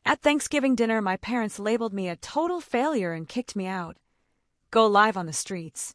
At Thanksgiving dinner, my parents labeled me a total failure and kicked me out. Go live on the streets.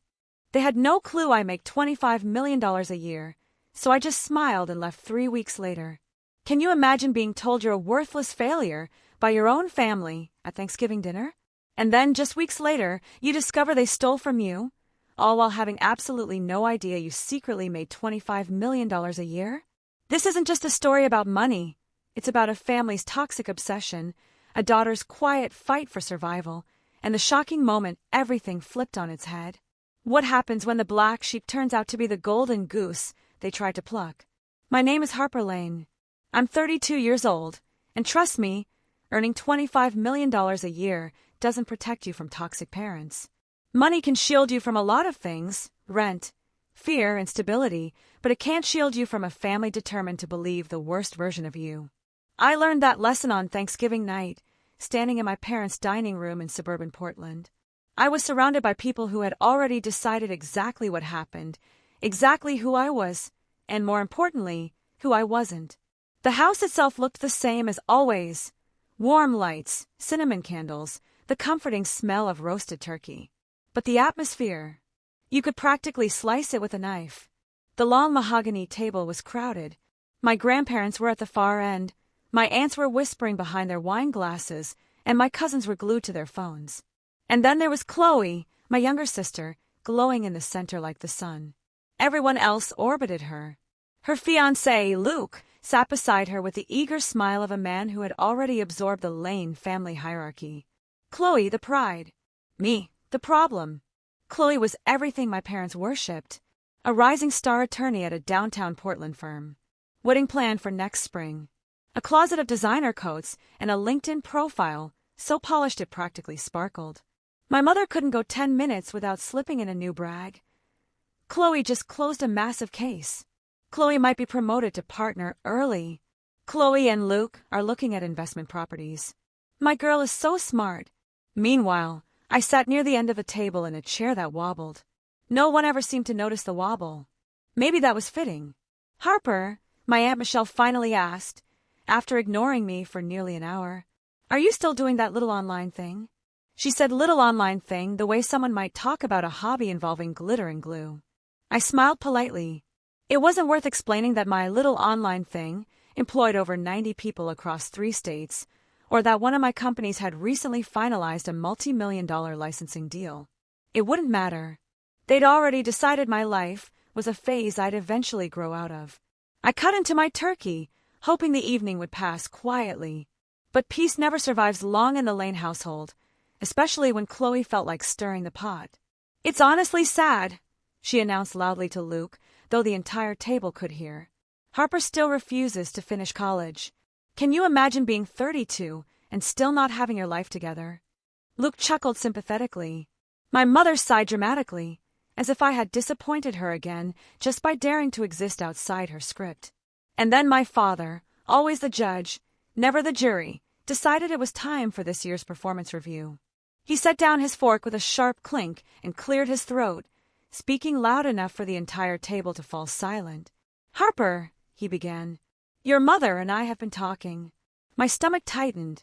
They had no clue I make $25 million a year, so I just smiled and left 3 weeks later. Can you imagine being told you're a worthless failure by your own family at Thanksgiving dinner? And then, just weeks later, you discover they stole from you, all while having absolutely no idea you secretly made $25 million a year? This isn't just a story about money. It's about a family's toxic obsession, a daughter's quiet fight for survival, and the shocking moment everything flipped on its head. What happens when the black sheep turns out to be the golden goose they tried to pluck? My name is Harper Lane. I'm 32 years old, and trust me, earning $25 million a year doesn't protect you from toxic parents. Money can shield you from a lot of things, rent, fear, instability, but it can't shield you from a family determined to believe the worst version of you. I learned that lesson on Thanksgiving night, standing in my parents' dining room in suburban Portland. I was surrounded by people who had already decided exactly what happened, exactly who I was, and more importantly, who I wasn't. The house itself looked the same as always. Warm lights, cinnamon candles, the comforting smell of roasted turkey. But the atmosphere, you could practically slice it with a knife. The long mahogany table was crowded. My grandparents were at the far end. My aunts were whispering behind their wine glasses, and my cousins were glued to their phones. And then there was Chloe, my younger sister, glowing in the center like the sun. Everyone else orbited her. Her fiancé, Luke, sat beside her with the eager smile of a man who had already absorbed the Lane family hierarchy. Chloe, the pride. Me, the problem. Chloe was everything my parents worshipped. A rising star attorney at a downtown Portland firm. Wedding planned for next spring. A closet of designer coats and a LinkedIn profile, so polished it practically sparkled. My mother couldn't go 10 minutes without slipping in a new brag. Chloe just closed a massive case. Chloe might be promoted to partner early. Chloe and Luke are looking at investment properties. My girl is so smart. Meanwhile, I sat near the end of the table in a chair that wobbled. No one ever seemed to notice the wobble. Maybe that was fitting. Harper, my Aunt Michelle finally asked, after ignoring me for nearly an hour, are you still doing that little online thing? She said little online thing the way someone might talk about a hobby involving glitter and glue. I smiled politely. It wasn't worth explaining that my little online thing employed over 90 people across 3 states, or that one of my companies had recently finalized a multi-million-dollar licensing deal. It wouldn't matter. They'd already decided my life was a phase I'd eventually grow out of. I cut into my turkey, hoping the evening would pass quietly. But peace never survives long in the Lane household, especially when Chloe felt like stirring the pot. It's honestly sad, she announced loudly to Luke, though the entire table could hear. Harper still refuses to finish college. Can you imagine being 32 and still not having your life together? Luke chuckled sympathetically. My mother sighed dramatically, as if I had disappointed her again just by daring to exist outside her script. And then my father, always the judge, never the jury, decided it was time for this year's performance review. He set down his fork with a sharp clink and cleared his throat, speaking loud enough for the entire table to fall silent. Harper, he began, your mother and I have been talking. My stomach tightened.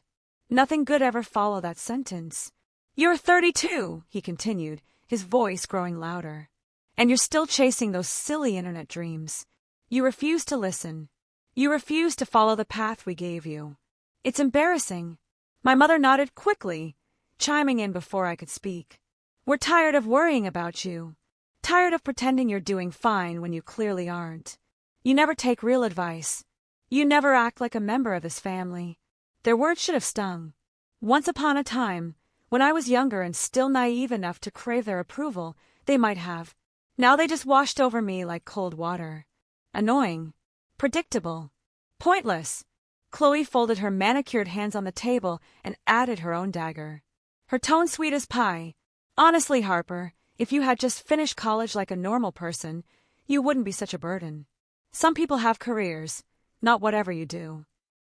Nothing good ever followed that sentence. You're 32, he continued, his voice growing louder. And you're still chasing those silly internet dreams. You refuse to listen. You refuse to follow the path we gave you. It's embarrassing. My mother nodded quickly, chiming in before I could speak. We're tired of worrying about you. Tired of pretending you're doing fine when you clearly aren't. You never take real advice. You never act like a member of this family. Their words should have stung. Once upon a time, when I was younger and still naive enough to crave their approval, they might have. Now they just washed over me like cold water. Annoying. Predictable. Pointless. Chloe folded her manicured hands on the table and added her own dagger. Her tone sweet as pie. Honestly, Harper, if you had just finished college like a normal person, you wouldn't be such a burden. Some people have careers, not whatever you do.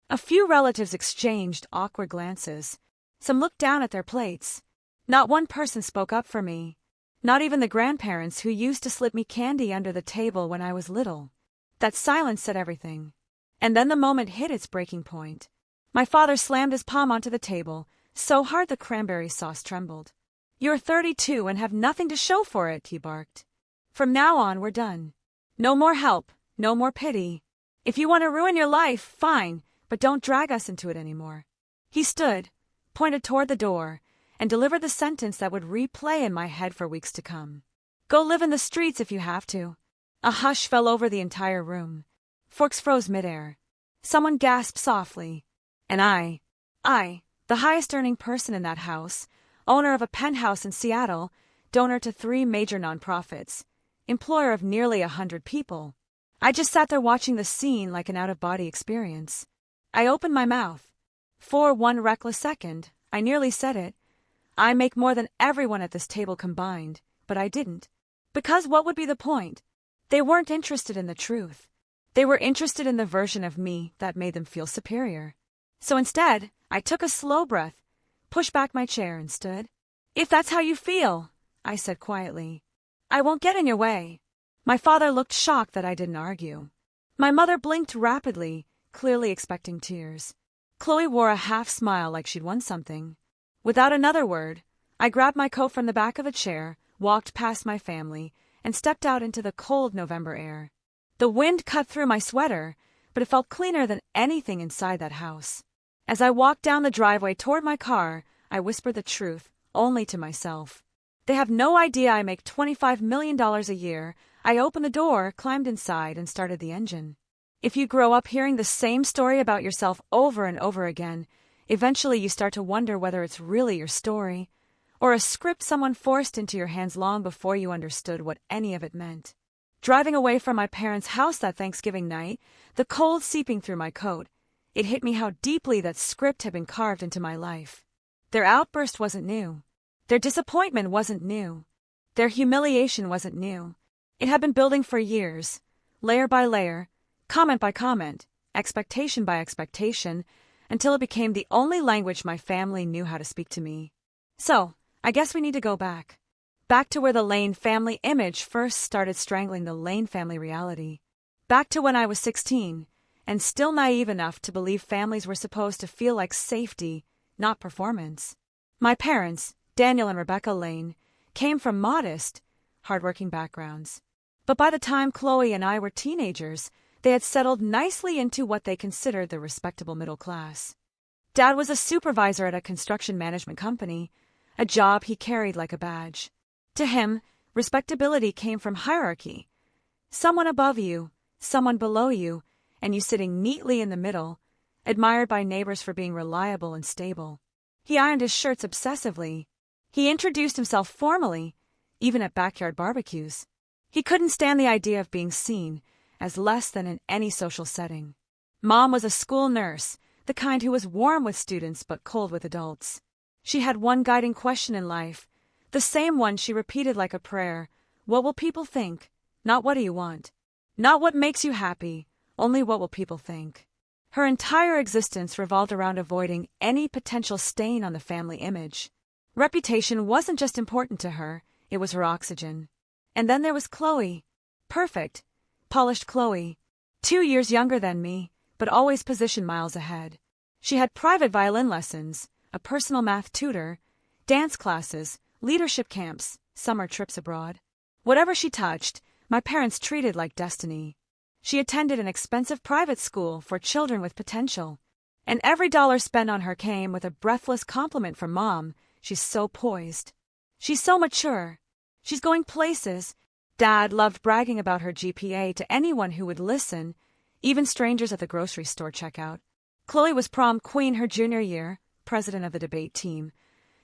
A few relatives exchanged awkward glances. Some looked down at their plates. Not one person spoke up for me. Not even the grandparents who used to slip me candy under the table when I was little. That silence said everything. And then the moment hit its breaking point. My father slammed his palm onto the table, so hard the cranberry sauce trembled. "You're 32 and have nothing to show for it," he barked. "From now on, we're done. No more help, no more pity. If you want to ruin your life, fine, but don't drag us into it anymore." He stood, pointed toward the door, and delivered the sentence that would replay in my head for weeks to come. "Go live in the streets if you have to." A hush fell over the entire room. Forks froze midair. Someone gasped softly. And I, the highest-earning person in that house, owner of a penthouse in Seattle, donor to 3 major nonprofits, employer of nearly 100 people. I just sat there watching the scene like an out-of-body experience. I opened my mouth. For one reckless second, I nearly said it. I make more than everyone at this table combined, but I didn't. Because what would be the point? They weren't interested in the truth. They were interested in the version of me that made them feel superior. So instead, I took a slow breath, pushed back my chair, and stood. "If that's how you feel," I said quietly, "I won't get in your way." My father looked shocked that I didn't argue. My mother blinked rapidly, clearly expecting tears. Chloe wore a half-smile like she'd won something. Without another word, I grabbed my coat from the back of a chair, walked past my family, and stepped out into the cold November air. The wind cut through my sweater, but it felt cleaner than anything inside that house. As I walked down the driveway toward my car, I whispered the truth, only to myself. They have no idea I make $25 million a year. I opened the door, climbed inside, and started the engine. If you grow up hearing the same story about yourself over and over again, eventually you start to wonder whether it's really your story, or a script someone forced into your hands long before you understood what any of it meant. Driving away from my parents' house that Thanksgiving night, the cold seeping through my coat, it hit me how deeply that script had been carved into my life. Their outburst wasn't new. Their disappointment wasn't new. Their humiliation wasn't new. It had been building for years, layer by layer, comment by comment, expectation by expectation, until it became the only language my family knew how to speak to me. So, I guess we need to go back. Back to where the Lane family image first started strangling the Lane family reality. Back to when I was 16, and still naive enough to believe families were supposed to feel like safety, not performance. My parents, Daniel and Rebecca Lane, came from modest, hardworking backgrounds. But by the time Chloe and I were teenagers, they had settled nicely into what they considered the respectable middle class. Dad was a supervisor at a construction management company, a job he carried like a badge. To him, respectability came from hierarchy. Someone above you, someone below you, and you sitting neatly in the middle, admired by neighbors for being reliable and stable. He ironed his shirts obsessively. He introduced himself formally, even at backyard barbecues. He couldn't stand the idea of being seen as less than in any social setting. Mom was a school nurse, the kind who was warm with students but cold with adults. She had one guiding question in life, the same one she repeated like a prayer. What will people think? Not what do you want. Not what makes you happy, only what will people think. Her entire existence revolved around avoiding any potential stain on the family image. Reputation wasn't just important to her, it was her oxygen. And then there was Chloe. Perfect, polished Chloe. 2 years younger than me, but always positioned miles ahead. She had private violin lessons, a personal math tutor, dance classes, leadership camps, summer trips abroad. Whatever she touched, my parents treated like destiny. She attended an expensive private school for children with potential, and every dollar spent on her came with a breathless compliment from Mom. She's so poised. She's so mature. She's going places. Dad loved bragging about her GPA to anyone who would listen, even strangers at the grocery store checkout. Chloe was prom queen her junior year, president of the debate team,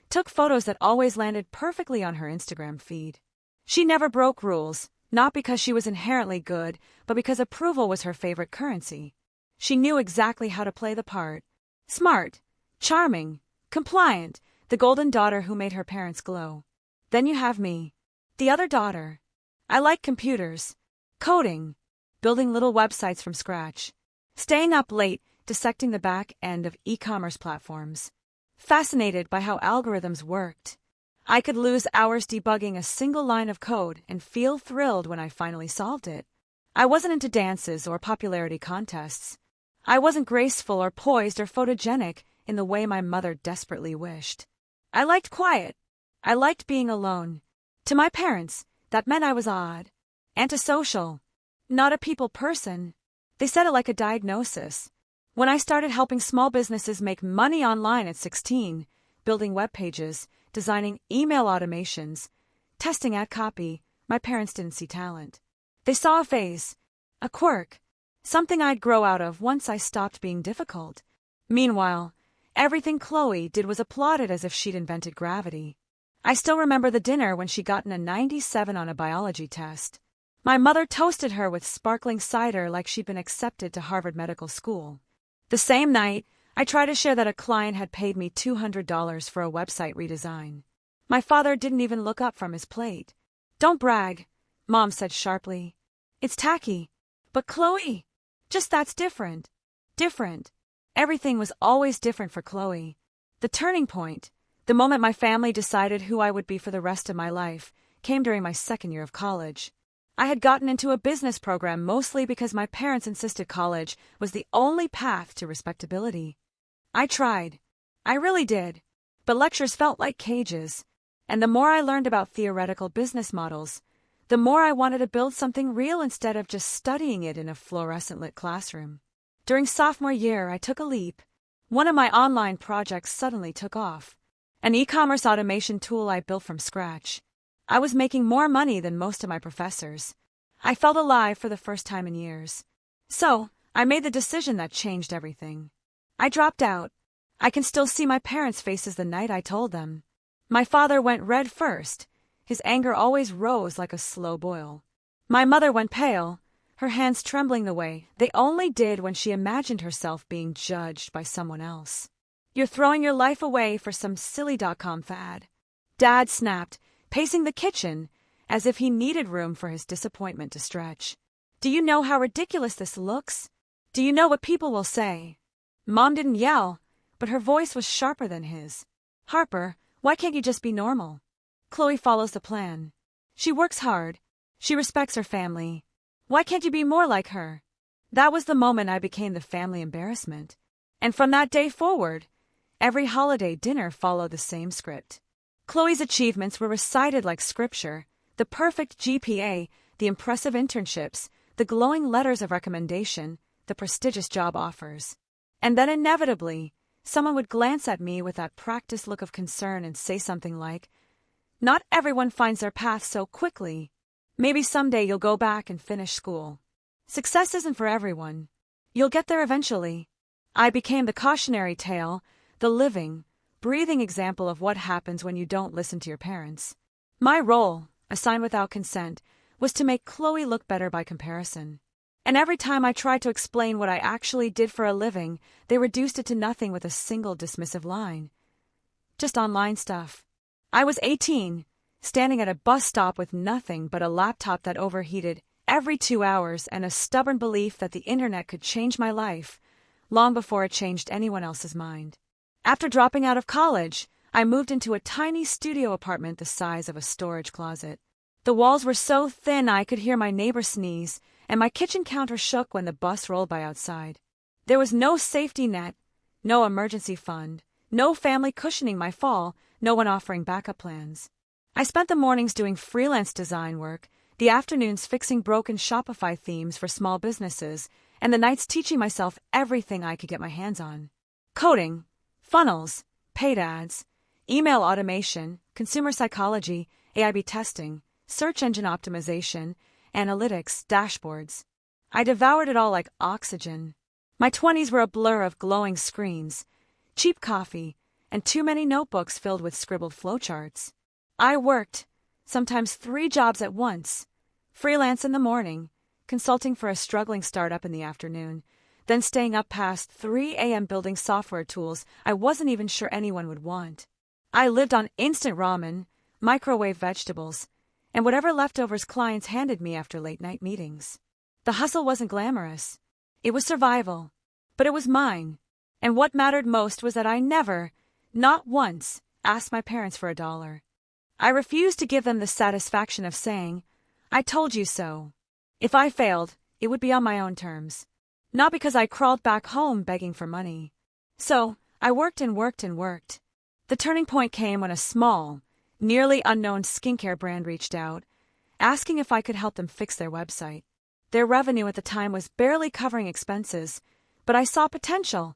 took photos that always landed perfectly on her Instagram feed. She never broke rules, not because she was inherently good, but because approval was her favorite currency. She knew exactly how to play the part. Smart, charming, compliant, the golden daughter who made her parents glow. Then you have me, the other daughter. I like computers, coding, building little websites from scratch, staying up late dissecting the back end of e-commerce platforms, fascinated by how algorithms worked. I could lose hours debugging a single line of code and feel thrilled when I finally solved it. I wasn't into dances or popularity contests. I wasn't graceful or poised or photogenic in the way my mother desperately wished. I liked quiet. I liked being alone. To my parents, that meant I was odd, antisocial, not a people person. They said it like a diagnosis. When I started helping small businesses make money online at 16, building web pages, designing email automations, testing ad copy, my parents didn't see talent. They saw a phase, a quirk, something I'd grow out of once I stopped being difficult. Meanwhile, everything Chloe did was applauded as if she'd invented gravity. I still remember the dinner when she'd gotten a 97 on a biology test. My mother toasted her with sparkling cider like she'd been accepted to Harvard Medical School. The same night, I tried to share that a client had paid me $200 for a website redesign. My father didn't even look up from his plate. "Don't brag," Mom said sharply. "It's tacky." "But Chloe, just that's different." Different. Everything was always different for Chloe. The turning point, the moment my family decided who I would be for the rest of my life, came during my second year of college. I had gotten into a business program mostly because my parents insisted college was the only path to respectability. I tried. I really did. But lectures felt like cages. And the more I learned about theoretical business models, the more I wanted to build something real instead of just studying it in a fluorescent-lit classroom. During sophomore year, I took a leap. One of my online projects suddenly took off. An e-commerce automation tool I built from scratch. I was making more money than most of my professors. I felt alive for the first time in years. So, I made the decision that changed everything. I dropped out. I can still see my parents' faces the night I told them. My father went red first. His anger always rose like a slow boil. My mother went pale, her hands trembling the way they only did when she imagined herself being judged by someone else. "You're throwing your life away for some silly.com fad," Dad snapped, pacing the kitchen as if he needed room for his disappointment to stretch. "Do you know how ridiculous this looks? Do you know what people will say?" Mom didn't yell, but her voice was sharper than his. "Harper, why can't you just be normal? Chloe follows the plan. She works hard. She respects her family. Why can't you be more like her?" That was the moment I became the family embarrassment. And from that day forward, every holiday dinner followed the same script. Chloe's achievements were recited like scripture: the perfect GPA, the impressive internships, the glowing letters of recommendation, the prestigious job offers. And then inevitably, someone would glance at me with that practiced look of concern and say something like, "Not everyone finds their path so quickly. Maybe someday you'll go back and finish school. Success isn't for everyone. You'll get there eventually." I became the cautionary tale, the living, breathing example of what happens when you don't listen to your parents. My role, assigned without consent, was to make Chloe look better by comparison. And every time I tried to explain what I actually did for a living, they reduced it to nothing with a single dismissive line. "Just online stuff." I was 18, standing at a bus stop with nothing but a laptop that overheated every 2 hours and a stubborn belief that the internet could change my life, long before it changed anyone else's mind. After dropping out of college, I moved into a tiny studio apartment the size of a storage closet. The walls were so thin I could hear my neighbor sneeze, and my kitchen counter shook when the bus rolled by outside. There was no safety net, no emergency fund, no family cushioning my fall, no one offering backup plans. I spent the mornings doing freelance design work, the afternoons fixing broken Shopify themes for small businesses, and the nights teaching myself everything I could get my hands on. Coding, funnels, paid ads, email automation, consumer psychology, AI/B testing, search engine optimization, analytics, dashboards. I devoured it all like oxygen. My 20s were a blur of glowing screens, cheap coffee, and too many notebooks filled with scribbled flowcharts. I worked, sometimes 3 jobs at once, freelance in the morning, consulting for a struggling startup in the afternoon, then staying up past 3 a.m. building software tools I wasn't even sure anyone would want. I lived on instant ramen, microwave vegetables, and whatever leftovers clients handed me after late-night meetings. The hustle wasn't glamorous. It was survival. But it was mine. And what mattered most was that I never, not once, asked my parents for $1. I refused to give them the satisfaction of saying, "I told you so." If I failed, it would be on my own terms. not because I crawled back home begging for money. So, I worked and worked and worked. The turning point came when a small, nearly unknown skincare brand reached out, asking if I could help them fix their website. Their revenue at the time was barely covering expenses, but I saw potential.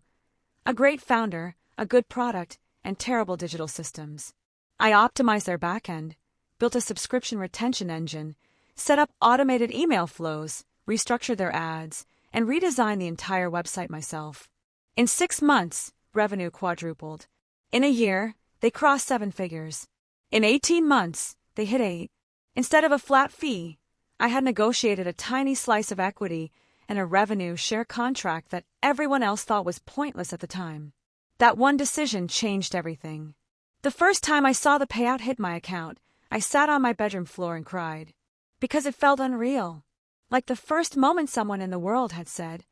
A great founder, a good product, and terrible digital systems. I optimized their backend, built a subscription retention engine, set up automated email flows, restructured their ads, and redesigned the entire website myself. In 6 months, revenue quadrupled. In a year, they crossed 7 figures. In 18 months, they hit 8. Instead of a flat fee, I had negotiated a tiny slice of equity and a revenue share contract that everyone else thought was pointless at the time. That one decision changed everything. The first time I saw the payout hit my account, I sat on my bedroom floor and cried. Because it felt unreal. Like the first moment someone in the world had said,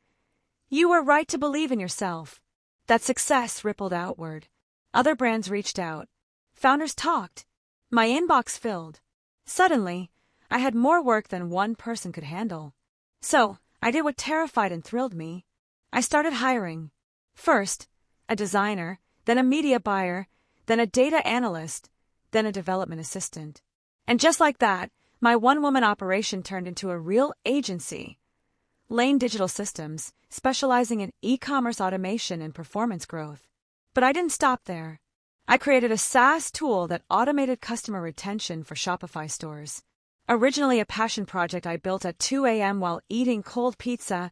"You were right to believe in yourself." That success rippled outward. Other brands reached out. Founders talked. My inbox filled. Suddenly, I had more work than one person could handle. So, I did what terrified and thrilled me. I started hiring. First, a designer, then a media buyer, then a data analyst, then a development assistant. And just like that, my one-woman operation turned into a real agency. Lane Digital Systems, specializing in e-commerce automation and performance growth. But I didn't stop there. I created a SaaS tool that automated customer retention for Shopify stores. Originally a passion project I built at 2 a.m. while eating cold pizza,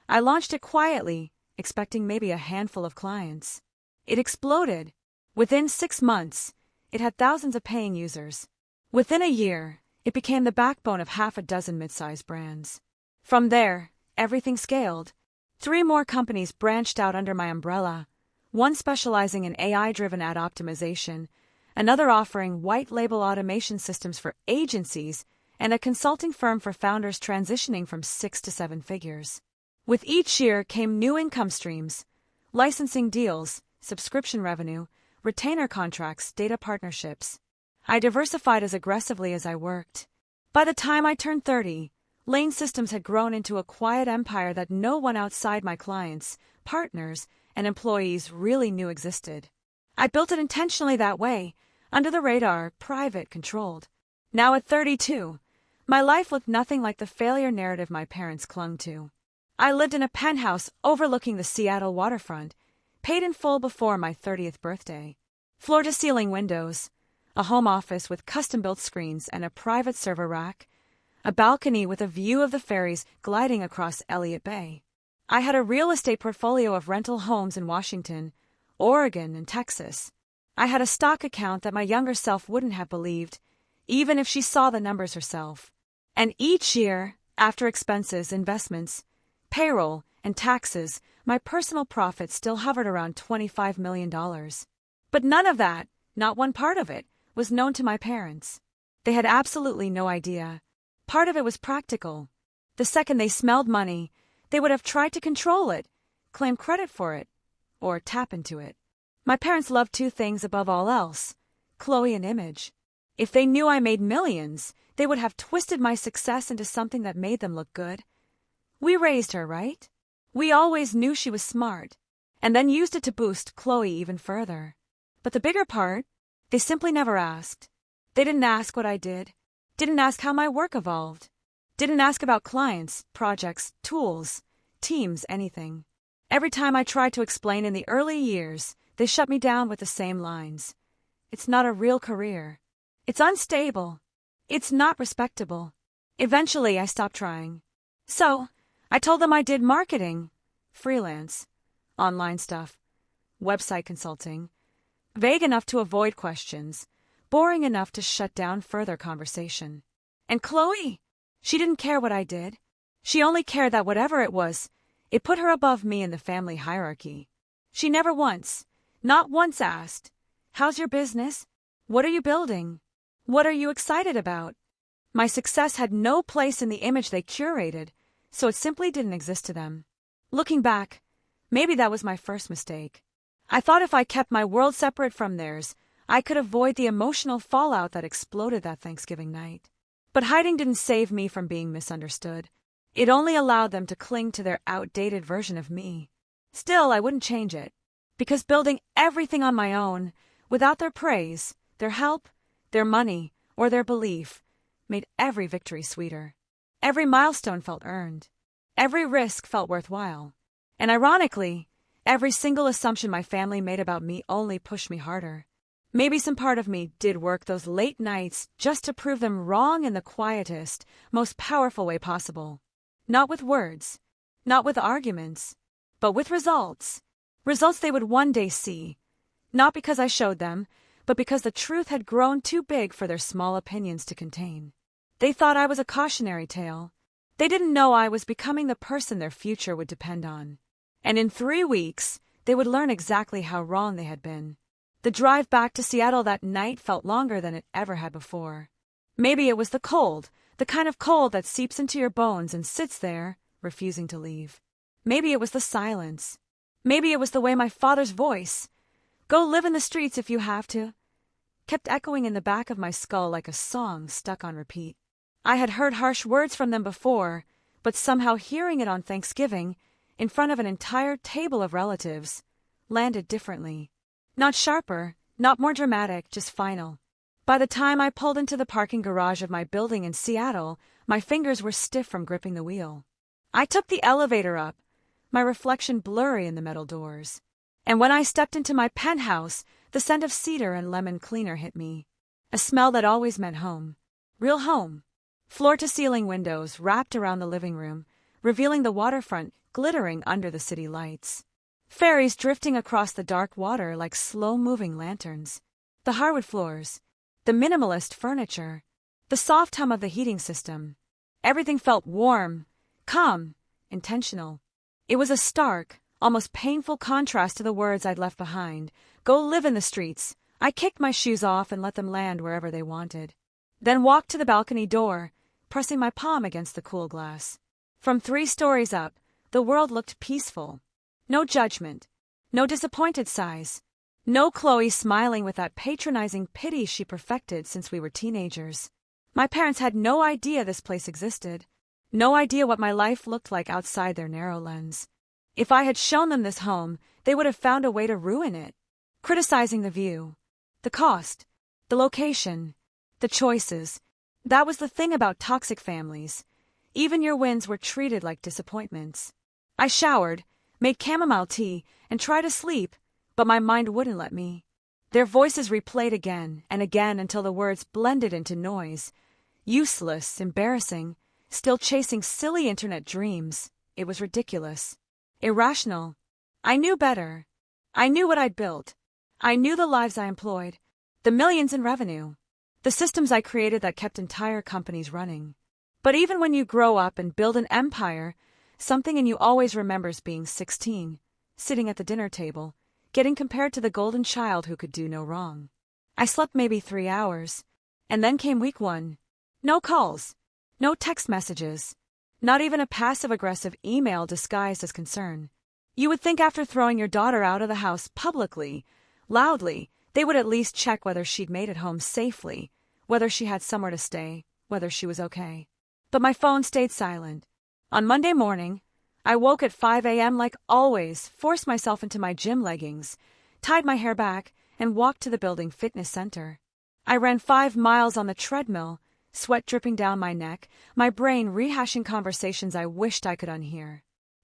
I launched it quietly, expecting maybe a handful of clients. It exploded. Within 6 months, it had thousands of paying users. Within a year, it became the backbone of half a dozen mid-sized brands. From there, everything scaled. 3 more companies branched out under my umbrella, one specializing in AI-driven ad optimization, another offering white-label automation systems for agencies, and a consulting firm for founders transitioning from 6 to 7 figures. With each year came new income streams, licensing deals, subscription revenue, retainer contracts, data partnerships. I diversified as aggressively as I worked. By the time I turned 30, Lane Systems had grown into a quiet empire that no one outside my clients, partners, and employees really knew existed. I built it intentionally that way, under the radar, private, controlled. Now at 32, my life looked nothing like the failure narrative my parents clung to. I lived in a penthouse overlooking the Seattle waterfront, paid in full before my 30th birthday. Floor-to-ceiling windows, a home office with custom-built screens and a private server rack, a balcony with a view of the ferries gliding across Elliott Bay. I had a real estate portfolio of rental homes in Washington, Oregon, and Texas. I had a stock account that my younger self wouldn't have believed, even if she saw the numbers herself. And each year, after expenses, investments, payroll, and taxes, my personal profit still hovered around $25 million. But none of that, not one part of it, was known to my parents. They had absolutely no idea. Part of it was practical. The second they smelled money, they would have tried to control it, claim credit for it, or tap into it. My parents loved 2 things above all else, Chloe and image. If they knew I made millions, they would have twisted my success into something that made them look good. We raised her, right? We always knew she was smart, and then used it to boost Chloe even further. But the bigger part, they simply never asked. They didn't ask what I did, didn't ask how my work evolved, didn't ask about clients, projects, tools, teams, anything. Every time I tried to explain in the early years, they shut me down with the same lines. It's not a real career. It's unstable. It's not respectable. Eventually, I stopped trying. So, I told them I did marketing, freelance, online stuff, website consulting, vague enough to avoid questions, boring enough to shut down further conversation. And Chloe, she didn't care what I did. She only cared that whatever it was, it put her above me in the family hierarchy. She never once, not once asked, "How's your business? What are you building? What are you excited about?" My success had no place in the image they curated, so it simply didn't exist to them. Looking back, maybe that was my first mistake. I thought if I kept my world separate from theirs, I could avoid the emotional fallout that exploded that Thanksgiving night. But hiding didn't save me from being misunderstood. It only allowed them to cling to their outdated version of me. Still, I wouldn't change it, because building everything on my own, without their praise, their help, their money, or their belief, made every victory sweeter. Every milestone felt earned. Every risk felt worthwhile. And ironically, every single assumption my family made about me only pushed me harder. Maybe some part of me did work those late nights just to prove them wrong in the quietest, most powerful way possible. Not with words, not with arguments, but with results. Results they would one day see. Not because I showed them, but because the truth had grown too big for their small opinions to contain. They thought I was a cautionary tale. They didn't know I was becoming the person their future would depend on. And in 3 weeks, they would learn exactly how wrong they had been. The drive back to Seattle that night felt longer than it ever had before. Maybe it was the cold, the kind of cold that seeps into your bones and sits there, refusing to leave. Maybe it was the silence. Maybe it was the way my father's voice, "Go live in the streets if you have to," kept echoing in the back of my skull like a song stuck on repeat. I had heard harsh words from them before, but somehow hearing it on Thanksgiving, in front of an entire table of relatives, landed differently. Not sharper, not more dramatic, just final. By the time I pulled into the parking garage of my building in Seattle, my fingers were stiff from gripping the wheel. I took the elevator up, my reflection blurry in the metal doors. And when I stepped into my penthouse, the scent of cedar and lemon cleaner hit me. A smell that always meant home. Real home. Floor-to-ceiling windows wrapped around the living room, revealing the waterfront glittering under the city lights. Ferries drifting across the dark water like slow-moving lanterns. The hardwood floors. The minimalist furniture. The soft hum of the heating system. Everything felt warm, calm, intentional. It was a stark, almost painful contrast to the words I'd left behind. Go live in the streets. I kicked my shoes off and let them land wherever they wanted. Then walked to the balcony door, pressing my palm against the cool glass. From 3 stories up, the world looked peaceful. No judgment. No disappointed sighs. No Chloe smiling with that patronizing pity she perfected since we were teenagers. My parents had no idea this place existed. No idea what my life looked like outside their narrow lens. If I had shown them this home, they would have found a way to ruin it. Criticizing the view, the cost, the location, the choices. That was the thing about toxic families. Even your wins were treated like disappointments. I showered, made chamomile tea, and tried to sleep, but my mind wouldn't let me. Their voices replayed again and again until the words blended into noise. Useless, embarrassing, still chasing silly internet dreams. It was ridiculous. Irrational. I knew better. I knew what I'd built. I knew the lives I employed, the millions in revenue, the systems I created that kept entire companies running. But even when you grow up and build an empire, something in you always remembers being 16, sitting at the dinner table, getting compared to the golden child who could do no wrong. I slept maybe 3 hours, and then came week 1. No calls, no text messages, not even a passive-aggressive email disguised as concern. You would think after throwing your daughter out of the house publicly, loudly, they would at least check whether she'd made it home safely, whether she had somewhere to stay, whether she was okay. But my phone stayed silent. On Monday morning, I woke at 5 a.m. like always, forced myself into my gym leggings, tied my hair back, and walked to the building fitness center. I ran 5 miles on the treadmill, sweat dripping down my neck, my brain rehashing conversations I wished I could unhear.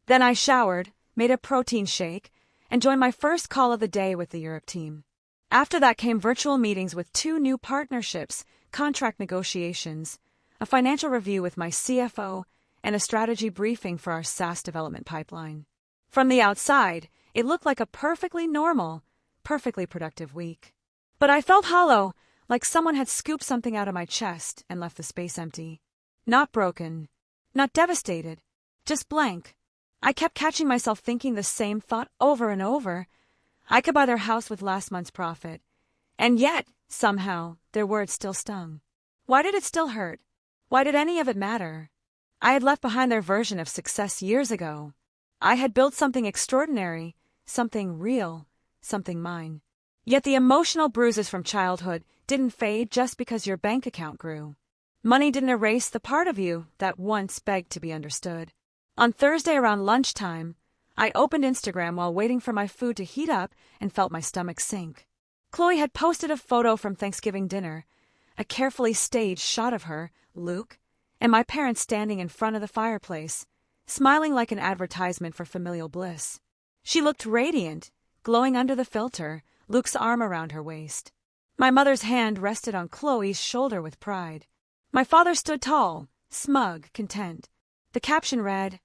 Then I showered, made a protein shake, and joined my first call of the day with the Europe team. After that came virtual meetings with 2 new partnerships, contract negotiations, a financial review with my CFO, and a strategy briefing for our SaaS development pipeline. From the outside, it looked like a perfectly normal, perfectly productive week. But I felt hollow, like someone had scooped something out of my chest and left the space empty. Not broken, not devastated, just blank. I kept catching myself thinking the same thought over and over. I could buy their house with last month's profit. And yet, somehow, their words still stung. Why did it still hurt? Why did any of it matter? I had left behind their version of success years ago. I had built something extraordinary, something real, something mine. Yet the emotional bruises from childhood didn't fade just because your bank account grew. Money didn't erase the part of you that once begged to be understood. On Thursday around lunchtime, I opened Instagram while waiting for my food to heat up and felt my stomach sink. Chloe had posted a photo from Thanksgiving dinner, a carefully staged shot of her, Luke, and my parents standing in front of the fireplace, smiling like an advertisement for familial bliss. She looked radiant, glowing under the filter, Luke's arm around her waist. My mother's hand rested on Chloe's shoulder with pride. My father stood tall, smug, content. The caption read,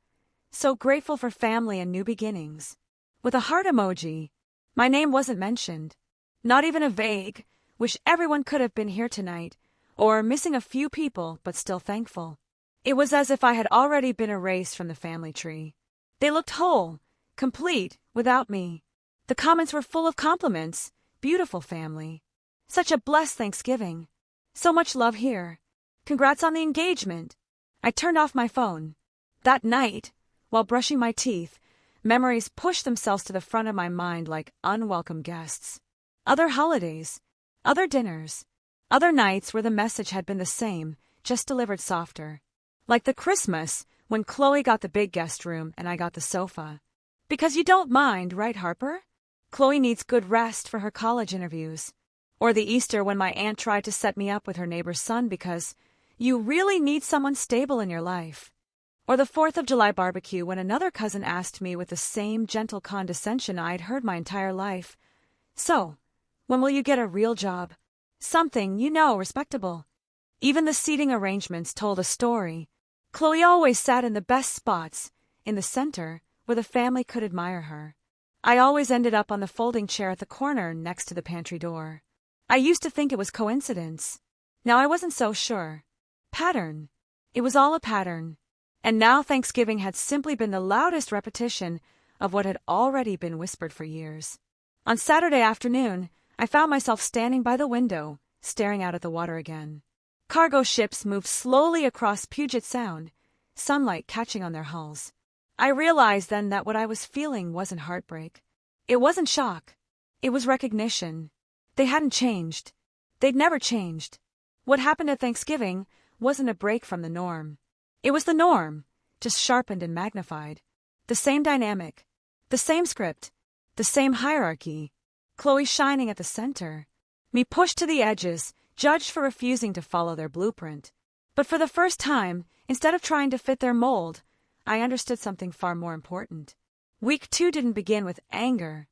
"So grateful for family and new beginnings." With a heart emoji, my name wasn't mentioned. Not even a vague, "Wish everyone could have been here tonight," or "Missing a few people but still thankful." It was as if I had already been erased from the family tree. They looked whole, complete, without me. The comments were full of compliments. "Beautiful family. Such a blessed Thanksgiving. So much love here. Congrats on the engagement." I turned off my phone. That night, while brushing my teeth, memories pushed themselves to the front of my mind like unwelcome guests. Other holidays, other dinners, other nights where the message had been the same, just delivered softer. Like the Christmas, when Chloe got the big guest room and I got the sofa. "Because you don't mind, right, Harper? Chloe needs good rest for her college interviews." Or the Easter when my aunt tried to set me up with her neighbor's son because you really need someone stable in your life. Or the 4th of July barbecue when another cousin asked me with the same gentle condescension I'd heard my entire life, "So, when will you get a real job? Something, respectable." Even the seating arrangements told a story. Chloe always sat in the best spots, in the center, where the family could admire her. I always ended up on the folding chair at the corner next to the pantry door. I used to think it was coincidence. Now I wasn't so sure. Pattern. It was all a pattern. And now Thanksgiving had simply been the loudest repetition of what had already been whispered for years. On Saturday afternoon, I found myself standing by the window, staring out at the water again. Cargo ships moved slowly across Puget Sound, sunlight catching on their hulls. I realized then that what I was feeling wasn't heartbreak. It wasn't shock. It was recognition. They hadn't changed. They'd never changed. What happened at Thanksgiving wasn't a break from the norm. It was the norm, just sharpened and magnified. The same dynamic, the same script, the same hierarchy. Chloe shining at the center. Me pushed to the edges, judged for refusing to follow their blueprint. But for the first time, instead of trying to fit their mold, I understood something far more important. Week 2 didn't begin with anger.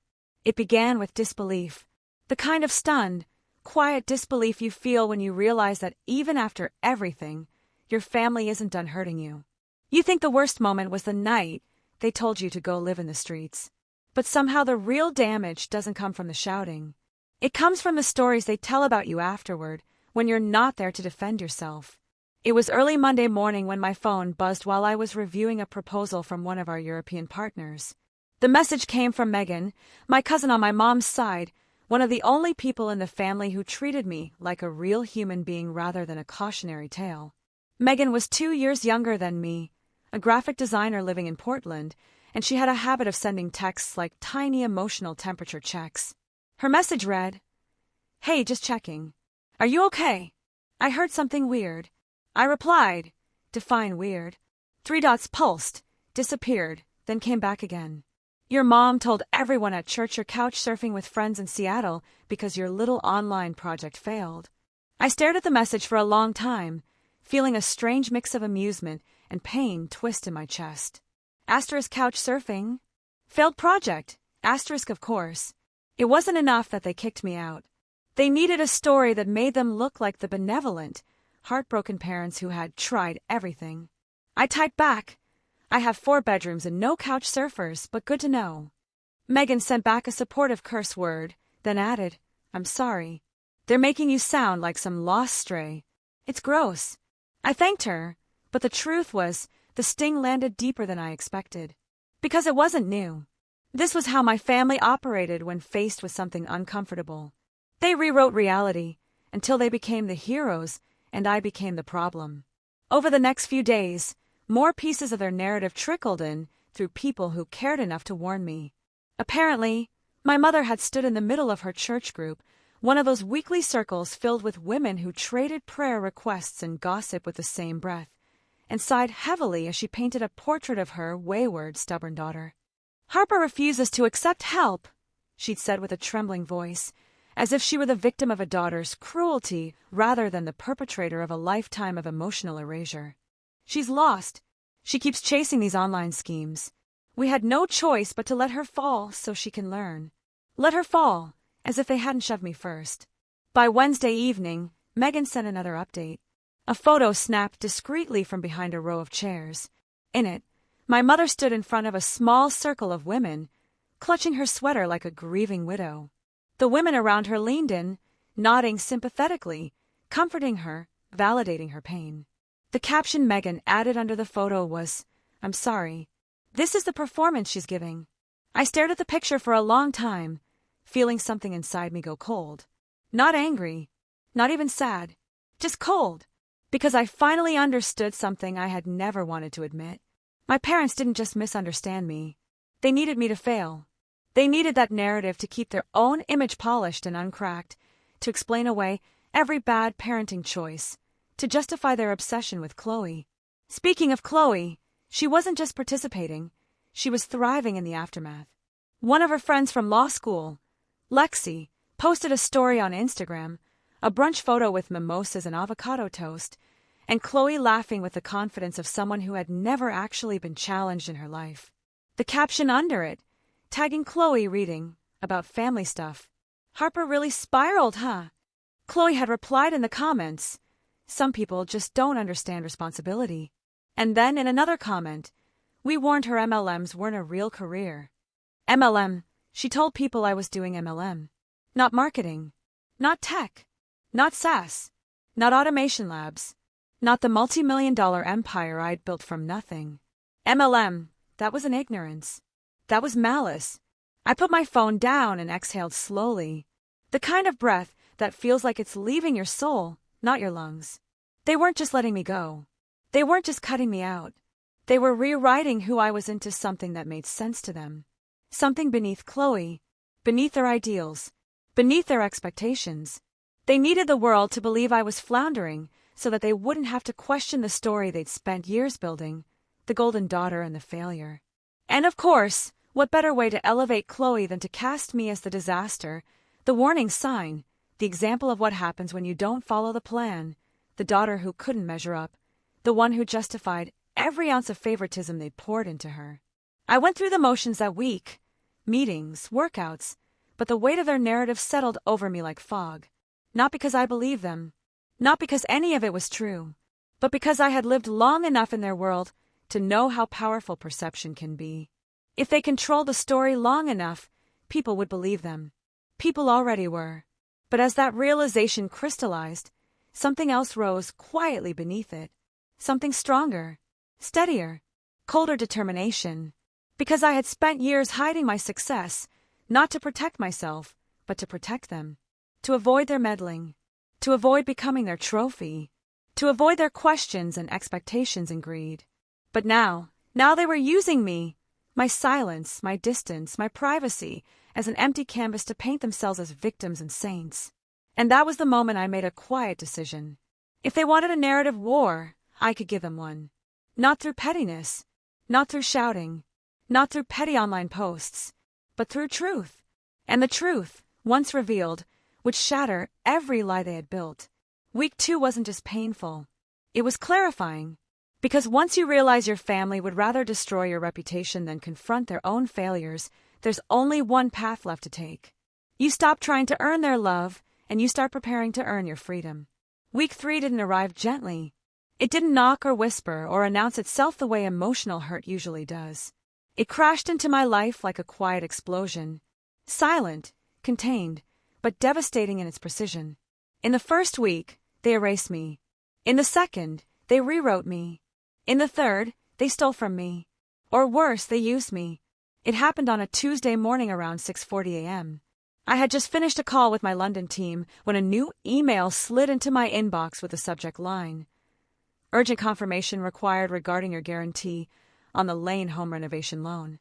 It began with disbelief. The kind of stunned, quiet disbelief you feel when you realize that even after everything, your family isn't done hurting you. You think the worst moment was the night they told you to go live in the streets. But somehow the real damage doesn't come from the shouting. It comes from the stories they tell about you afterward, when you're not there to defend yourself. It was early Monday morning when my phone buzzed while I was reviewing a proposal from one of our European partners. The message came from Megan, my cousin on my mom's side, one of the only people in the family who treated me like a real human being rather than a cautionary tale. Megan was 2 years younger than me, a graphic designer living in Portland, and she had a habit of sending texts like tiny emotional temperature checks. Her message read, "Hey, just checking. Are you okay? I heard something weird." I replied, "Define weird." 3 dots pulsed, disappeared, then came back again. "Your mom told everyone at church you're couch surfing with friends in Seattle because your little online project failed." I stared at the message for a long time, feeling a strange mix of amusement and pain twist in my chest. Asterisk couch surfing. Failed project. Asterisk of course. It wasn't enough that they kicked me out. They needed a story that made them look like the benevolent, heartbroken parents who had tried everything. I typed back, "I have 4 bedrooms and no couch surfers, but good to know." Megan sent back a supportive curse word, then added, "I'm sorry. They're making you sound like some lost stray. It's gross." I thanked her, but the truth was, the sting landed deeper than I expected. Because it wasn't new. This was how my family operated when faced with something uncomfortable. They rewrote reality, until they became the heroes and I became the problem. Over the next few days, more pieces of their narrative trickled in through people who cared enough to warn me. Apparently, my mother had stood in the middle of her church group, One of those weekly circles filled with women who traded prayer requests and gossip with the same breath, and sighed heavily as she painted a portrait of her wayward, stubborn daughter. "Harper refuses to accept help," she'd said with a trembling voice, as if she were the victim of a daughter's cruelty rather than the perpetrator of a lifetime of emotional erasure. "She's lost. She keeps chasing these online schemes. We had no choice but to let her fall so she can learn. Let her fall, as if they hadn't shoved me first." By Wednesday evening, Megan sent another update. A photo snapped discreetly from behind a row of chairs. In it, my mother stood in front of a small circle of women, clutching her sweater like a grieving widow. The women around her leaned in, nodding sympathetically, comforting her, validating her pain. The caption Megan added under the photo was, "I'm sorry. This is the performance she's giving." I stared at the picture for a long time, feeling something inside me go cold. Not angry, not even sad, just cold, because I finally understood something I had never wanted to admit. My parents didn't just misunderstand me. They needed me to fail. They needed that narrative to keep their own image polished and uncracked, to explain away every bad parenting choice, to justify their obsession with Chloe. Speaking of Chloe, she wasn't just participating, she was thriving in the aftermath. One of her friends from law school, Lexi, posted a story on Instagram, a brunch photo with mimosas and avocado toast, and Chloe laughing with the confidence of someone who had never actually been challenged in her life. The caption under it, tagging Chloe reading, about family stuff. "Harper really spiraled, huh?" Chloe had replied in the comments, "Some people just don't understand responsibility." And then in another comment, "We warned her MLMs weren't a real career." MLM, she told people I was doing MLM. Not marketing, not tech, not SaaS, not automation labs, not the multi-million-dollar empire I'd built from nothing. MLM, that was an ignorance. That was malice. I put my phone down and exhaled slowly. The kind of breath that feels like it's leaving your soul, not your lungs. They weren't just letting me go. They weren't just cutting me out. They were rewriting who I was into something that made sense to them. Something beneath Chloe, beneath their ideals, beneath their expectations. They needed the world to believe I was floundering so that they wouldn't have to question the story they'd spent years building, the golden daughter and the failure. And of course, what better way to elevate Chloe than to cast me as the disaster, the warning sign, the example of what happens when you don't follow the plan, the daughter who couldn't measure up, the one who justified every ounce of favoritism they'd poured into her. I went through the motions that week, meetings, workouts, but the weight of their narrative settled over me like fog. Not because I believed them, not because any of it was true, but because I had lived long enough in their world to know how powerful perception can be. If they controlled the story long enough, people would believe them. People already were. But as that realization crystallized, something else rose quietly beneath it. Something stronger, steadier, colder determination. Because I had spent years hiding my success, not to protect myself, but to protect them. To avoid their meddling. To avoid becoming their trophy. To avoid their questions and expectations and greed. But now they were using me, my silence, my distance, my privacy, as an empty canvas to paint themselves as victims and saints. And that was the moment I made a quiet decision. If they wanted a narrative war, I could give them one. Not through pettiness, not through shouting, not through petty online posts, but through truth. And the truth, once revealed, would shatter every lie they had built. Week 2 wasn't just painful. It was clarifying. Because once you realize your family would rather destroy your reputation than confront their own failures, there's only one path left to take. You stop trying to earn their love, and you start preparing to earn your freedom. Week 3 didn't arrive gently. It didn't knock or whisper or announce itself the way emotional hurt usually does. It crashed into my life like a quiet explosion. Silent, contained, but devastating in its precision. In the first week, they erased me. In the second, they rewrote me. In the third, they stole from me. Or worse, they used me. It happened on a Tuesday morning around 6:40 a.m. I had just finished a call with my London team when a new email slid into my inbox with the subject line, "Urgent confirmation required regarding your guarantee on the Lane home renovation loan."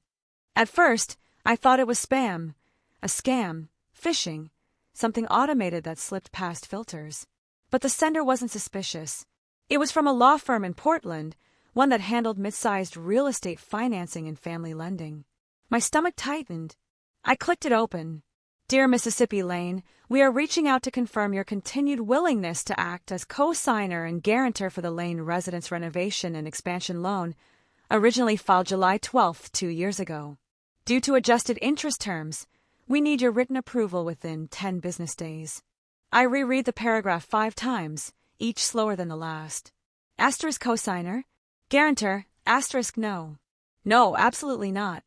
At first, I thought it was spam, a scam, phishing, something automated that slipped past filters. But the sender wasn't suspicious. It was from a law firm in Portland, one that handled mid-sized real estate financing and family lending. My stomach tightened. I clicked it open. Dear Mississippi Lane, we are reaching out to confirm your continued willingness to act as co-signer and guarantor for the Lane residence renovation and expansion loan, originally filed July 12, 2 years ago. Due to adjusted interest terms, we need your written approval within 10 business days. I reread the paragraph 5 times, each slower than the last. Asterisk cosigner, guarantor, asterisk no. No, absolutely not.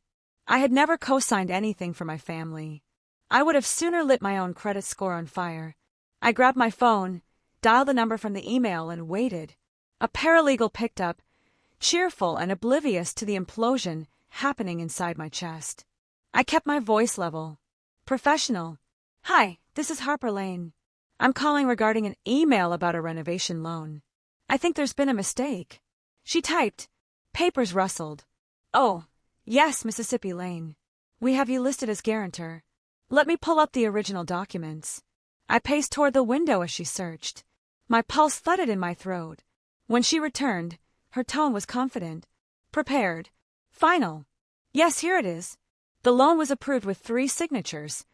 I had never co-signed anything for my family. I would have sooner lit my own credit score on fire. I grabbed my phone, dialed the number from the email, and waited. A paralegal picked up, cheerful and oblivious to the implosion happening inside my chest. I kept my voice level. Professional. Hi, this is Harper Lane. I'm calling regarding an email about a renovation loan. I think there's been a mistake. She typed. Papers rustled. Oh, yes, Mississippi Lane. We have you listed as guarantor. Let me pull up the original documents. I paced toward the window as she searched. My pulse thudded in my throat. When she returned, her tone was confident. Prepared. Final. Yes, here it is. The loan was approved with 3 signatures.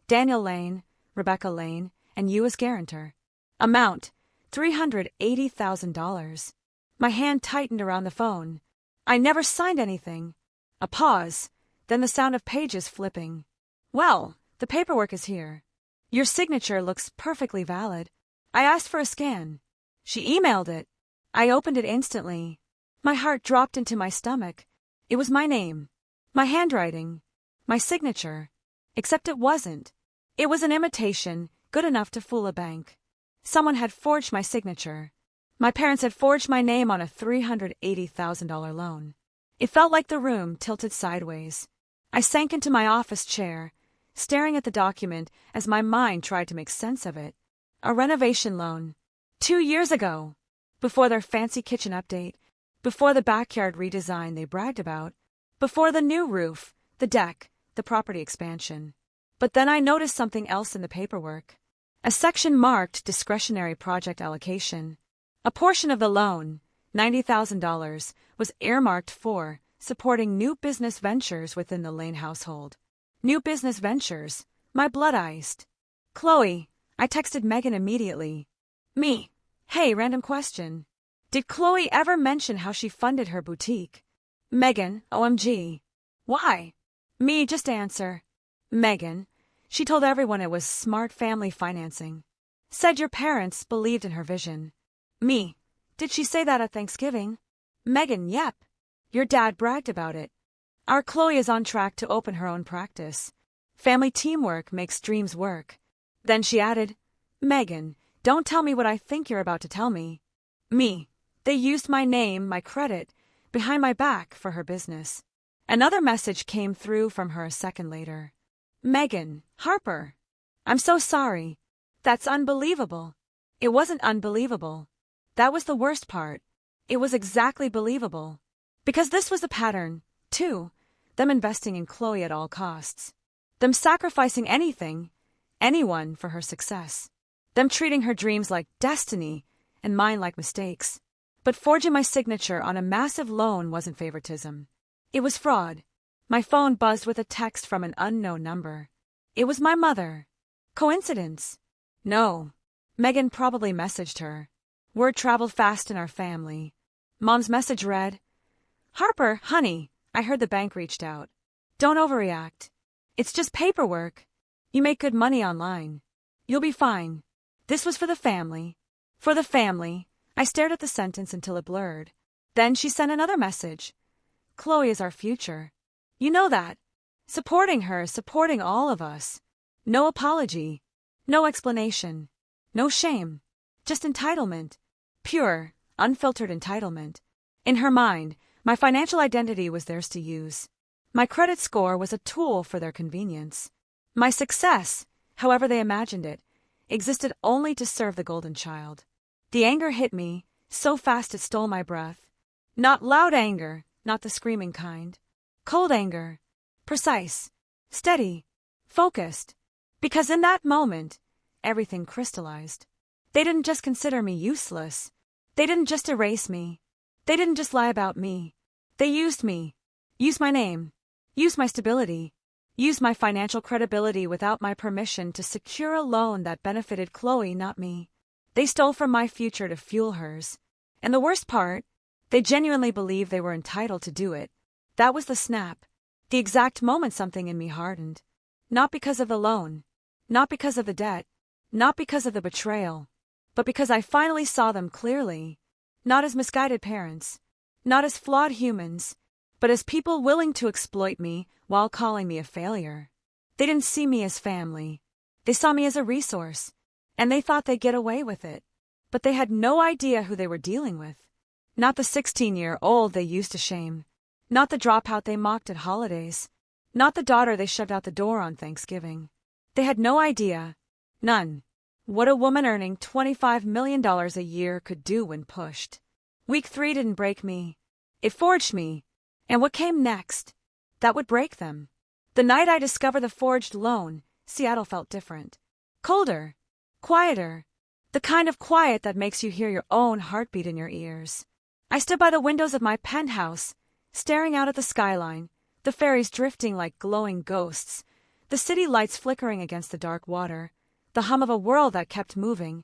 Daniel Lane, Rebecca Lane, and you as guarantor. Amount, $380,000. My hand tightened around the phone. I never signed anything. A pause, then the sound of pages flipping. Well, the paperwork is here. Your signature looks perfectly valid. I asked for a scan. She emailed it. I opened it instantly. My heart dropped into my stomach. It was my name, my handwriting, my signature. Except it wasn't. It was an imitation, good enough to fool a bank. Someone had forged my signature. My parents had forged my name on a $380,000 loan. It felt like the room tilted sideways. I sank into my office chair, staring at the document as my mind tried to make sense of it. A renovation loan. 2 years ago. Before their fancy kitchen update. Before the backyard redesign they bragged about. Before the new roof, the deck, the property expansion. But then I noticed something else in the paperwork. A section marked discretionary project allocation. A portion of the loan, $90,000, was earmarked for supporting new business ventures within the Lane household. New business ventures. My blood iced. Chloe, I texted Megan immediately. Me. Hey, random question. Did Chloe ever mention how she funded her boutique? Megan, OMG. Why? Me, just answer. Megan. She told everyone it was smart family financing. Said your parents believed in her vision. Me. Did she say that at Thanksgiving? Megan, yep. Your dad bragged about it. Our Chloe is on track to open her own practice. Family teamwork makes dreams work. Then she added, Megan, don't tell me what I think you're about to tell me. Me. They used my name, my credit, behind my back for her business. Another message came through from her a second later. Megan, Harper. I'm so sorry. That's unbelievable. It wasn't unbelievable. That was the worst part. It was exactly believable. Because this was the pattern, too. Them investing in Chloe at all costs. Them sacrificing anything, anyone for her success. Them treating her dreams like destiny and mine like mistakes. But forging my signature on a massive loan wasn't favoritism. It was fraud. My phone buzzed with a text from an unknown number. It was my mother. Coincidence? No. Megan probably messaged her. Word traveled fast in our family. Mom's message read, Harper, honey, I heard the bank reached out. Don't overreact. It's just paperwork. You make good money online. You'll be fine. This was for the family. For the family. I stared at the sentence until it blurred. Then she sent another message. Chloe is our future. You know that. Supporting her, supporting all of us. No apology. No explanation. No shame. Just entitlement. Pure, unfiltered entitlement. In her mind, my financial identity was theirs to use. My credit score was a tool for their convenience. My success, however they imagined it, existed only to serve the golden child. The anger hit me, so fast it stole my breath. Not loud anger, not the screaming kind. Cold anger. Precise. Steady. Focused. Because in that moment, everything crystallized. They didn't just consider me useless. They didn't just erase me. They didn't just lie about me. They used me. Used my name. Used my stability. Used my financial credibility without my permission to secure a loan that benefited Chloe, not me. They stole from my future to fuel hers. And the worst part, they genuinely believed they were entitled to do it. That was the snap. The exact moment something in me hardened. Not because of the loan. Not because of the debt. Not because of the betrayal. But because I finally saw them clearly. Not as misguided parents. Not as flawed humans. But as people willing to exploit me while calling me a failure. They didn't see me as family. They saw me as a resource. And they thought they'd get away with it. But they had no idea who they were dealing with. Not the 16-year-old they used to shame. Not the dropout they mocked at holidays. Not the daughter they shoved out the door on Thanksgiving. They had no idea. None. What a woman earning $25 million a year could do when pushed. Week 3 didn't break me. It forged me. And what came next? That would break them. The night I discovered the forged loan, Seattle felt different. Colder. Quieter. The kind of quiet that makes you hear your own heartbeat in your ears. I stood by the windows of my penthouse, staring out at the skyline, the ferries drifting like glowing ghosts, the city lights flickering against the dark water, the hum of a world that kept moving,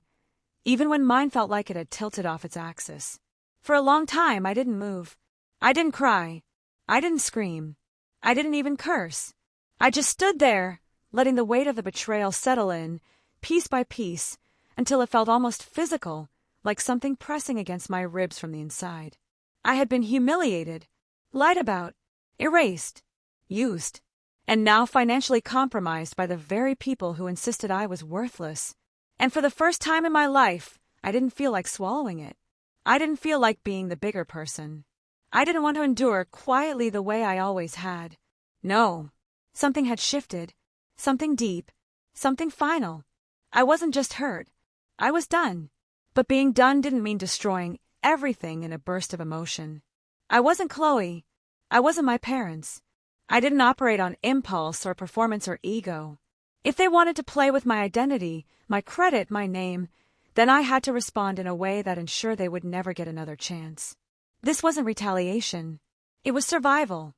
even when mine felt like it had tilted off its axis. For a long time, I didn't move. I didn't cry. I didn't scream. I didn't even curse. I just stood there, letting the weight of the betrayal settle in, piece by piece, until it felt almost physical, like something pressing against my ribs from the inside. I had been humiliated, lied about, erased, used, and now financially compromised by the very people who insisted I was worthless. And for the first time in my life, I didn't feel like swallowing it. I didn't feel like being the bigger person. I didn't want to endure quietly the way I always had. No. Something had shifted. Something deep. Something final. I wasn't just hurt. I was done. But being done didn't mean destroying everything in a burst of emotion. I wasn't Chloe. I wasn't my parents. I didn't operate on impulse or performance or ego. If they wanted to play with my identity, my credit, my name, then I had to respond in a way that ensured they would never get another chance. This wasn't retaliation. It was survival.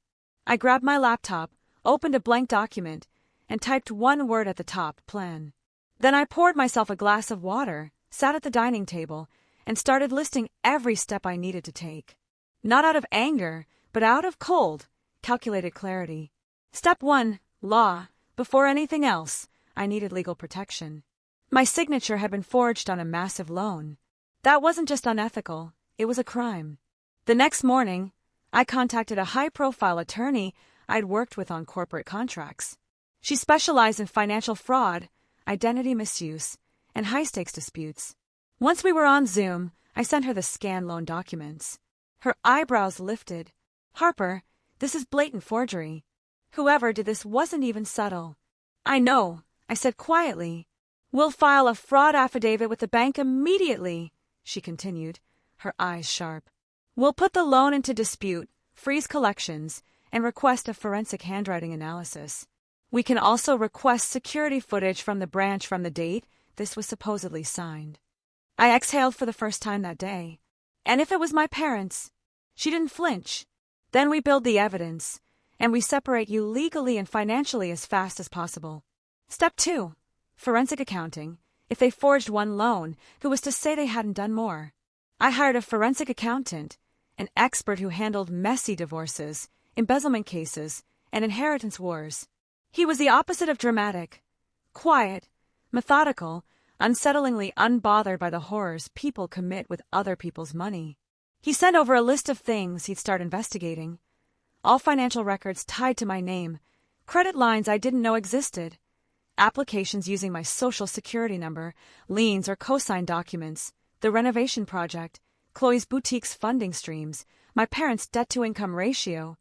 I grabbed my laptop, opened a blank document, and typed one word at the top, plan. Then I poured myself a glass of water, sat at the dining table, and started listing every step I needed to take. Not out of anger, but out of cold, calculated clarity. Step 1, law. Before anything else, I needed legal protection. My signature had been forged on a massive loan. That wasn't just unethical, it was a crime. The next morning, I contacted a high-profile attorney I'd worked with on corporate contracts. She specialized in financial fraud, identity misuse, and high-stakes disputes. Once we were on Zoom, I sent her the scanned loan documents. Her eyebrows lifted. "Harper, this is blatant forgery. Whoever did this wasn't even subtle." "I know," I said quietly. "We'll file a fraud affidavit with the bank immediately," she continued, her eyes sharp. "We'll put the loan into dispute, freeze collections, and request a forensic handwriting analysis. We can also request security footage from the branch from the date this was supposedly signed." I exhaled for the first time that day. And if it was my parents? She didn't flinch. Then we build the evidence, and we separate you legally and financially as fast as possible. Step 2, forensic accounting. If they forged one loan, who was to say they hadn't done more? I hired a forensic accountant, an expert who handled messy divorces, embezzlement cases, and inheritance wars. He was the opposite of dramatic. Quiet, methodical, unsettlingly unbothered by the horrors people commit with other people's money. He sent over a list of things he'd start investigating. All financial records tied to my name, credit lines I didn't know existed, applications using my social security number, liens or cosign documents, the renovation project, Chloe's boutique's funding streams, my parents' debt-to-income ratio,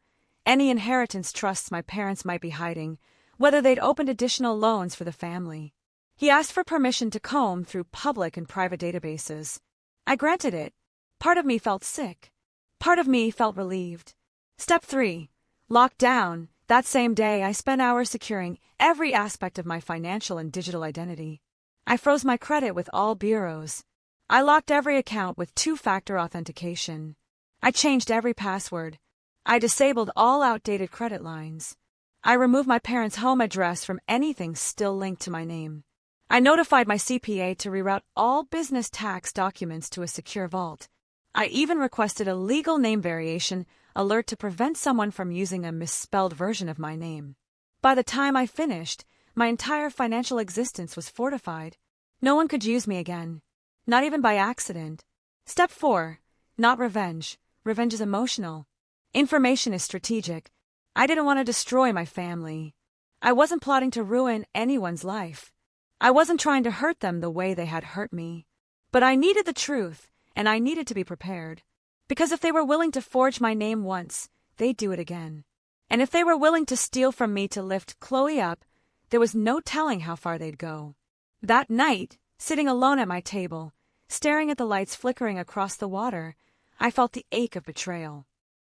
any inheritance trusts my parents might be hiding, whether they'd opened additional loans for the family. He asked for permission to comb through public and private databases. I granted it. Part of me felt sick. Part of me felt relieved. Step 3, locked down. That same day, I spent hours securing every aspect of my financial and digital identity. I froze my credit with all bureaus. I locked every account with two-factor authentication. I changed every password. I disabled all outdated credit lines. I removed my parents' home address from anything still linked to my name. I notified my CPA to reroute all business tax documents to a secure vault. I even requested a legal name variation alert to prevent someone from using a misspelled version of my name. By the time I finished, my entire financial existence was fortified. No one could use me again. Not even by accident. Step 4. Not revenge. Revenge is emotional. Information is strategic. I didn't want to destroy my family. I wasn't plotting to ruin anyone's life. I wasn't trying to hurt them the way they had hurt me. But I needed the truth, and I needed to be prepared. Because if they were willing to forge my name once, they'd do it again. And if they were willing to steal from me to lift Chloe up, there was no telling how far they'd go. That night, sitting alone at my table, staring at the lights flickering across the water, I felt the ache of betrayal.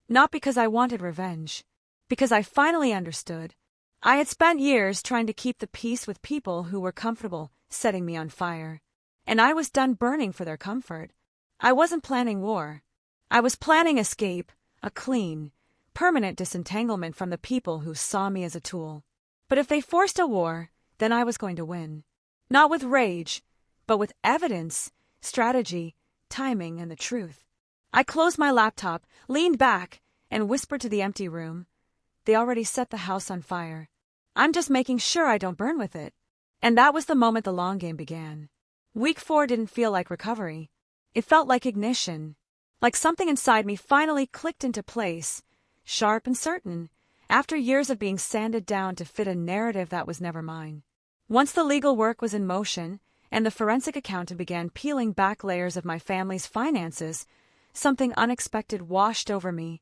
Not because I wanted revenge. Because I finally understood. I had spent years trying to keep the peace with people who were comfortable setting me on fire. And I was done burning for their comfort. I wasn't planning war. I was planning escape, a clean, permanent disentanglement from the people who saw me as a tool. But if they forced a war, then I was going to win. Not with rage, but with evidence, strategy, timing, and the truth. I closed my laptop, leaned back, and whispered to the empty room. They already set the house on fire. I'm just making sure I don't burn with it. And that was the moment the long game began. Week 4 didn't feel like recovery. It felt like ignition. Like something inside me finally clicked into place, sharp and certain, after years of being sanded down to fit a narrative that was never mine. Once the legal work was in motion, and the forensic accountant began peeling back layers of my family's finances, something unexpected washed over me.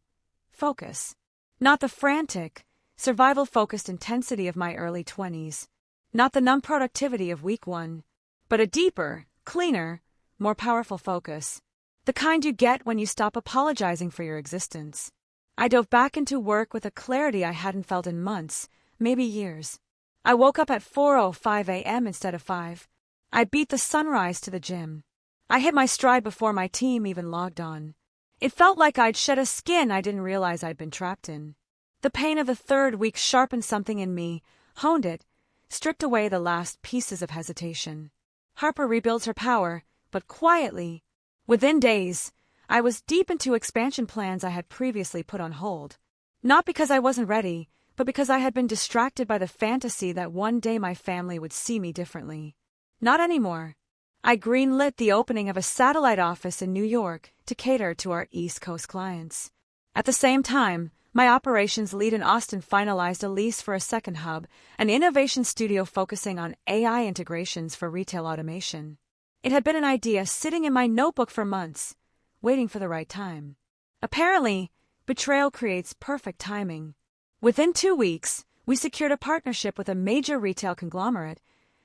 Focus. Not the frantic, survival-focused intensity of my early 20s. Not the numb productivity of week 1. But a deeper, cleaner, more powerful focus. The kind you get when you stop apologizing for your existence. I dove back into work with a clarity I hadn't felt in months, maybe years. I woke up at 4:05 a.m. instead of 5. I beat the sunrise to the gym. I hit my stride before my team even logged on. It felt like I'd shed a skin I didn't realize I'd been trapped in. The pain of the third week sharpened something in me, honed it, stripped away the last pieces of hesitation. Harper rebuilds her power, but quietly. Within days, I was deep into expansion plans I had previously put on hold. Not because I wasn't ready, but because I had been distracted by the fantasy that one day my family would see me differently. Not anymore. I greenlit the opening of a satellite office in New York to cater to our East Coast clients. At the same time, my operations lead in Austin finalized a lease for a second hub, an innovation studio focusing on AI integrations for retail automation. It had been an idea sitting in my notebook for months, waiting for the right time. Apparently, betrayal creates perfect timing. Within 2 weeks, we secured a partnership with a major retail conglomerate,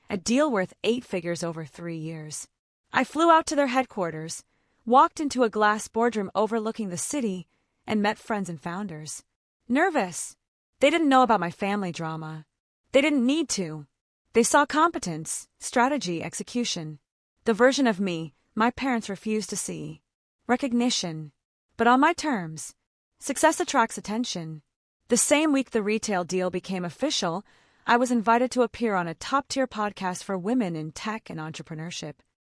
a deal worth 8 figures over 3 years. I flew out to their headquarters, walked into a glass boardroom overlooking the city, and met friends and founders. Nervous. They didn't know about my family drama. They didn't need to. They saw competence, strategy, execution. The version of me my parents refused to see. Recognition. But on my terms. Success attracts attention. The same week the retail deal became official, I was invited to appear on a top-tier podcast for women in tech and entrepreneurship.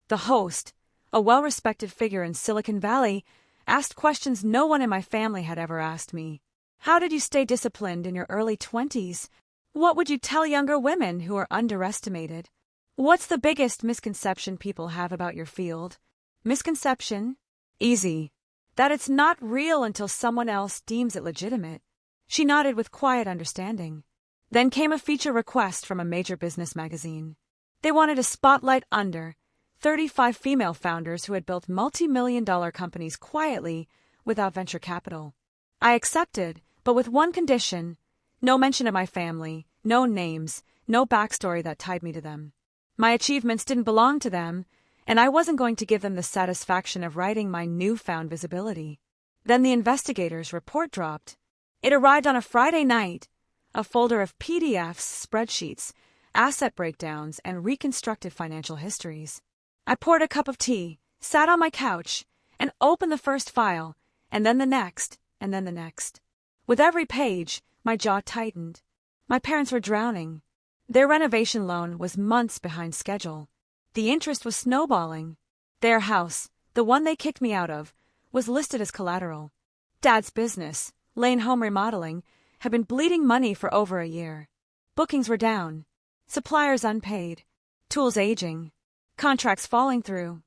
The host, a well-respected figure in Silicon Valley, asked questions no one in my family had ever asked me. How did you stay disciplined in your early 20s? What would you tell younger women who are underestimated? What's the biggest misconception people have about your field? Misconception? Easy. That it's not real until someone else deems it legitimate. She nodded with quiet understanding. Then came a feature request from a major business magazine. They wanted to spotlight under 35 female founders who had built multi-million-dollar companies quietly without venture capital. I accepted, but with one condition: no mention of my family, no names, no backstory that tied me to them. My achievements didn't belong to them, and I wasn't going to give them the satisfaction of writing my newfound visibility. Then the investigators' report dropped. It arrived on a Friday night, a folder of PDFs, spreadsheets, asset breakdowns, and reconstructed financial histories. I poured a cup of tea, sat on my couch, and opened the first file, and then the next, and then the next. With every page, my jaw tightened. My parents were drowning. Their renovation loan was months behind schedule. The interest was snowballing. Their house, the one they kicked me out of, was listed as collateral. Dad's business, Lane Home Remodeling, had been bleeding money for over a year. Bookings were down, suppliers unpaid, tools aging, contracts falling through.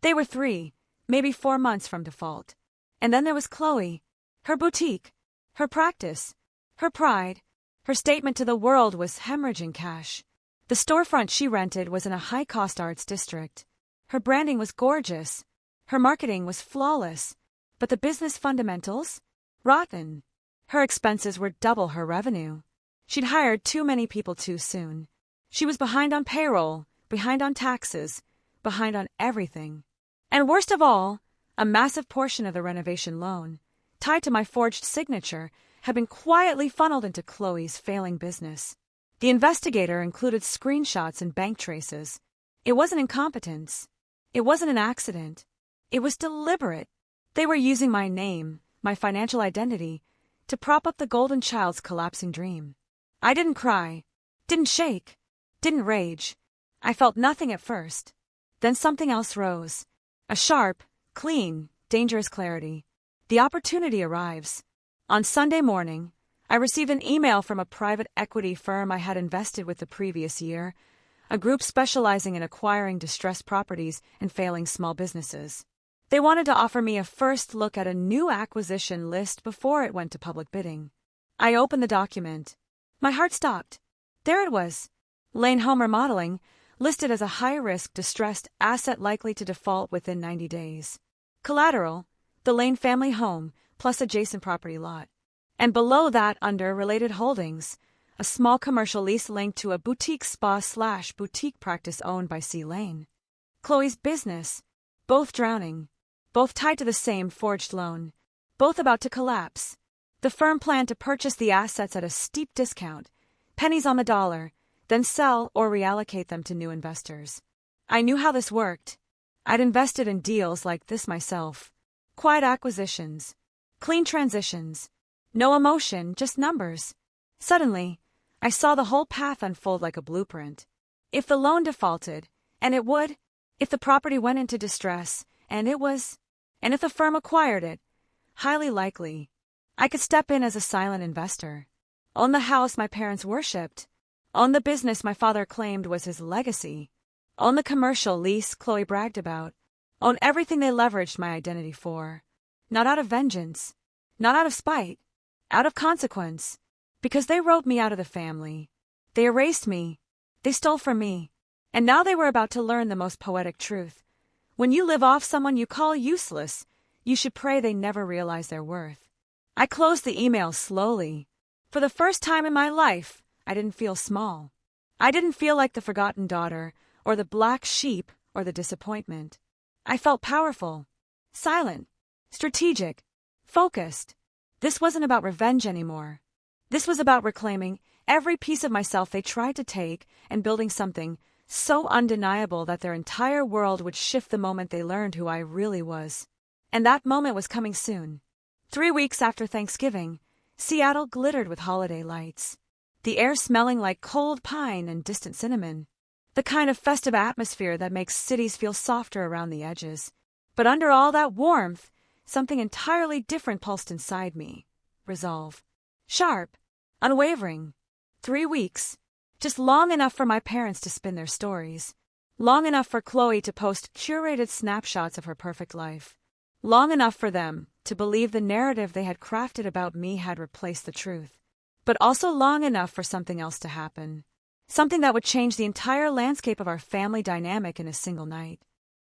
They were 3, maybe 4 months from default. And then there was Chloe. Her boutique, her practice, her pride, her statement to the world was hemorrhaging cash. The storefront she rented was in a high-cost arts district. Her branding was gorgeous. Her marketing was flawless. But the business fundamentals? Rotten. Her expenses were double her revenue. She'd hired too many people too soon. She was behind on payroll, behind on taxes, behind on everything. And worst of all, a massive portion of the renovation loan, tied to my forged signature, had been quietly funneled into Chloe's failing business. The investigator included screenshots and bank traces. It wasn't incompetence. It wasn't an accident. It was deliberate. They were using my name, my financial identity, to prop up the golden child's collapsing dream. I didn't cry, didn't shake, didn't rage. I felt nothing at first. Then something else rose. A sharp, clean, dangerous clarity. The opportunity arrives. On Sunday morning, I received an email from a private equity firm I had invested with the previous year, a group specializing in acquiring distressed properties and failing small businesses. They wanted to offer me a first look at a new acquisition list before it went to public bidding. I opened the document. My heart stopped. There it was. Lane Home Remodeling, listed as a high-risk, distressed asset likely to default within 90 days. Collateral, the Lane family home, plus adjacent property lot. And below that, under Related Holdings, a small commercial lease linked to a boutique spa/boutique practice owned by C. Lane. Chloe's business, both drowning, both tied to the same forged loan, both about to collapse. The firm planned to purchase the assets at a steep discount, pennies on the dollar, then sell or reallocate them to new investors. I knew how this worked. I'd invested in deals like this myself. Quiet acquisitions, clean transitions, no emotion, just numbers. Suddenly, I saw the whole path unfold like a blueprint. If the loan defaulted, and it would, if the property went into distress, and it was, and if the firm acquired it, highly likely, I could step in as a silent investor, own the house my parents worshipped, own the business my father claimed was his legacy, own the commercial lease Chloe bragged about, own everything they leveraged my identity for. Not out of vengeance, not out of spite, out of consequence, because they wrote me out of the family. They erased me, they stole from me, and now they were about to learn the most poetic truth. When you live off someone you call useless, you should pray they never realize their worth. I closed the email slowly. For the first time in my life, I didn't feel small. I didn't feel like the forgotten daughter, or the black sheep, or the disappointment. I felt powerful, silent, strategic, focused. This wasn't about revenge anymore. This was about reclaiming every piece of myself they tried to take and building something so undeniable that their entire world would shift the moment they learned who I really was. And that moment was coming soon. 3 weeks after Thanksgiving, Seattle glittered with holiday lights. The air smelling like cold pine and distant cinnamon. The kind of festive atmosphere that makes cities feel softer around the edges. But under all that warmth, something entirely different pulsed inside me. Resolve. Sharp. Unwavering. 3 weeks. Just long enough for my parents to spin their stories. Long enough for Chloe to post curated snapshots of her perfect life. Long enough for them to believe the narrative they had crafted about me had replaced the truth. But also long enough for something else to happen. Something that would change the entire landscape of our family dynamic in a single night.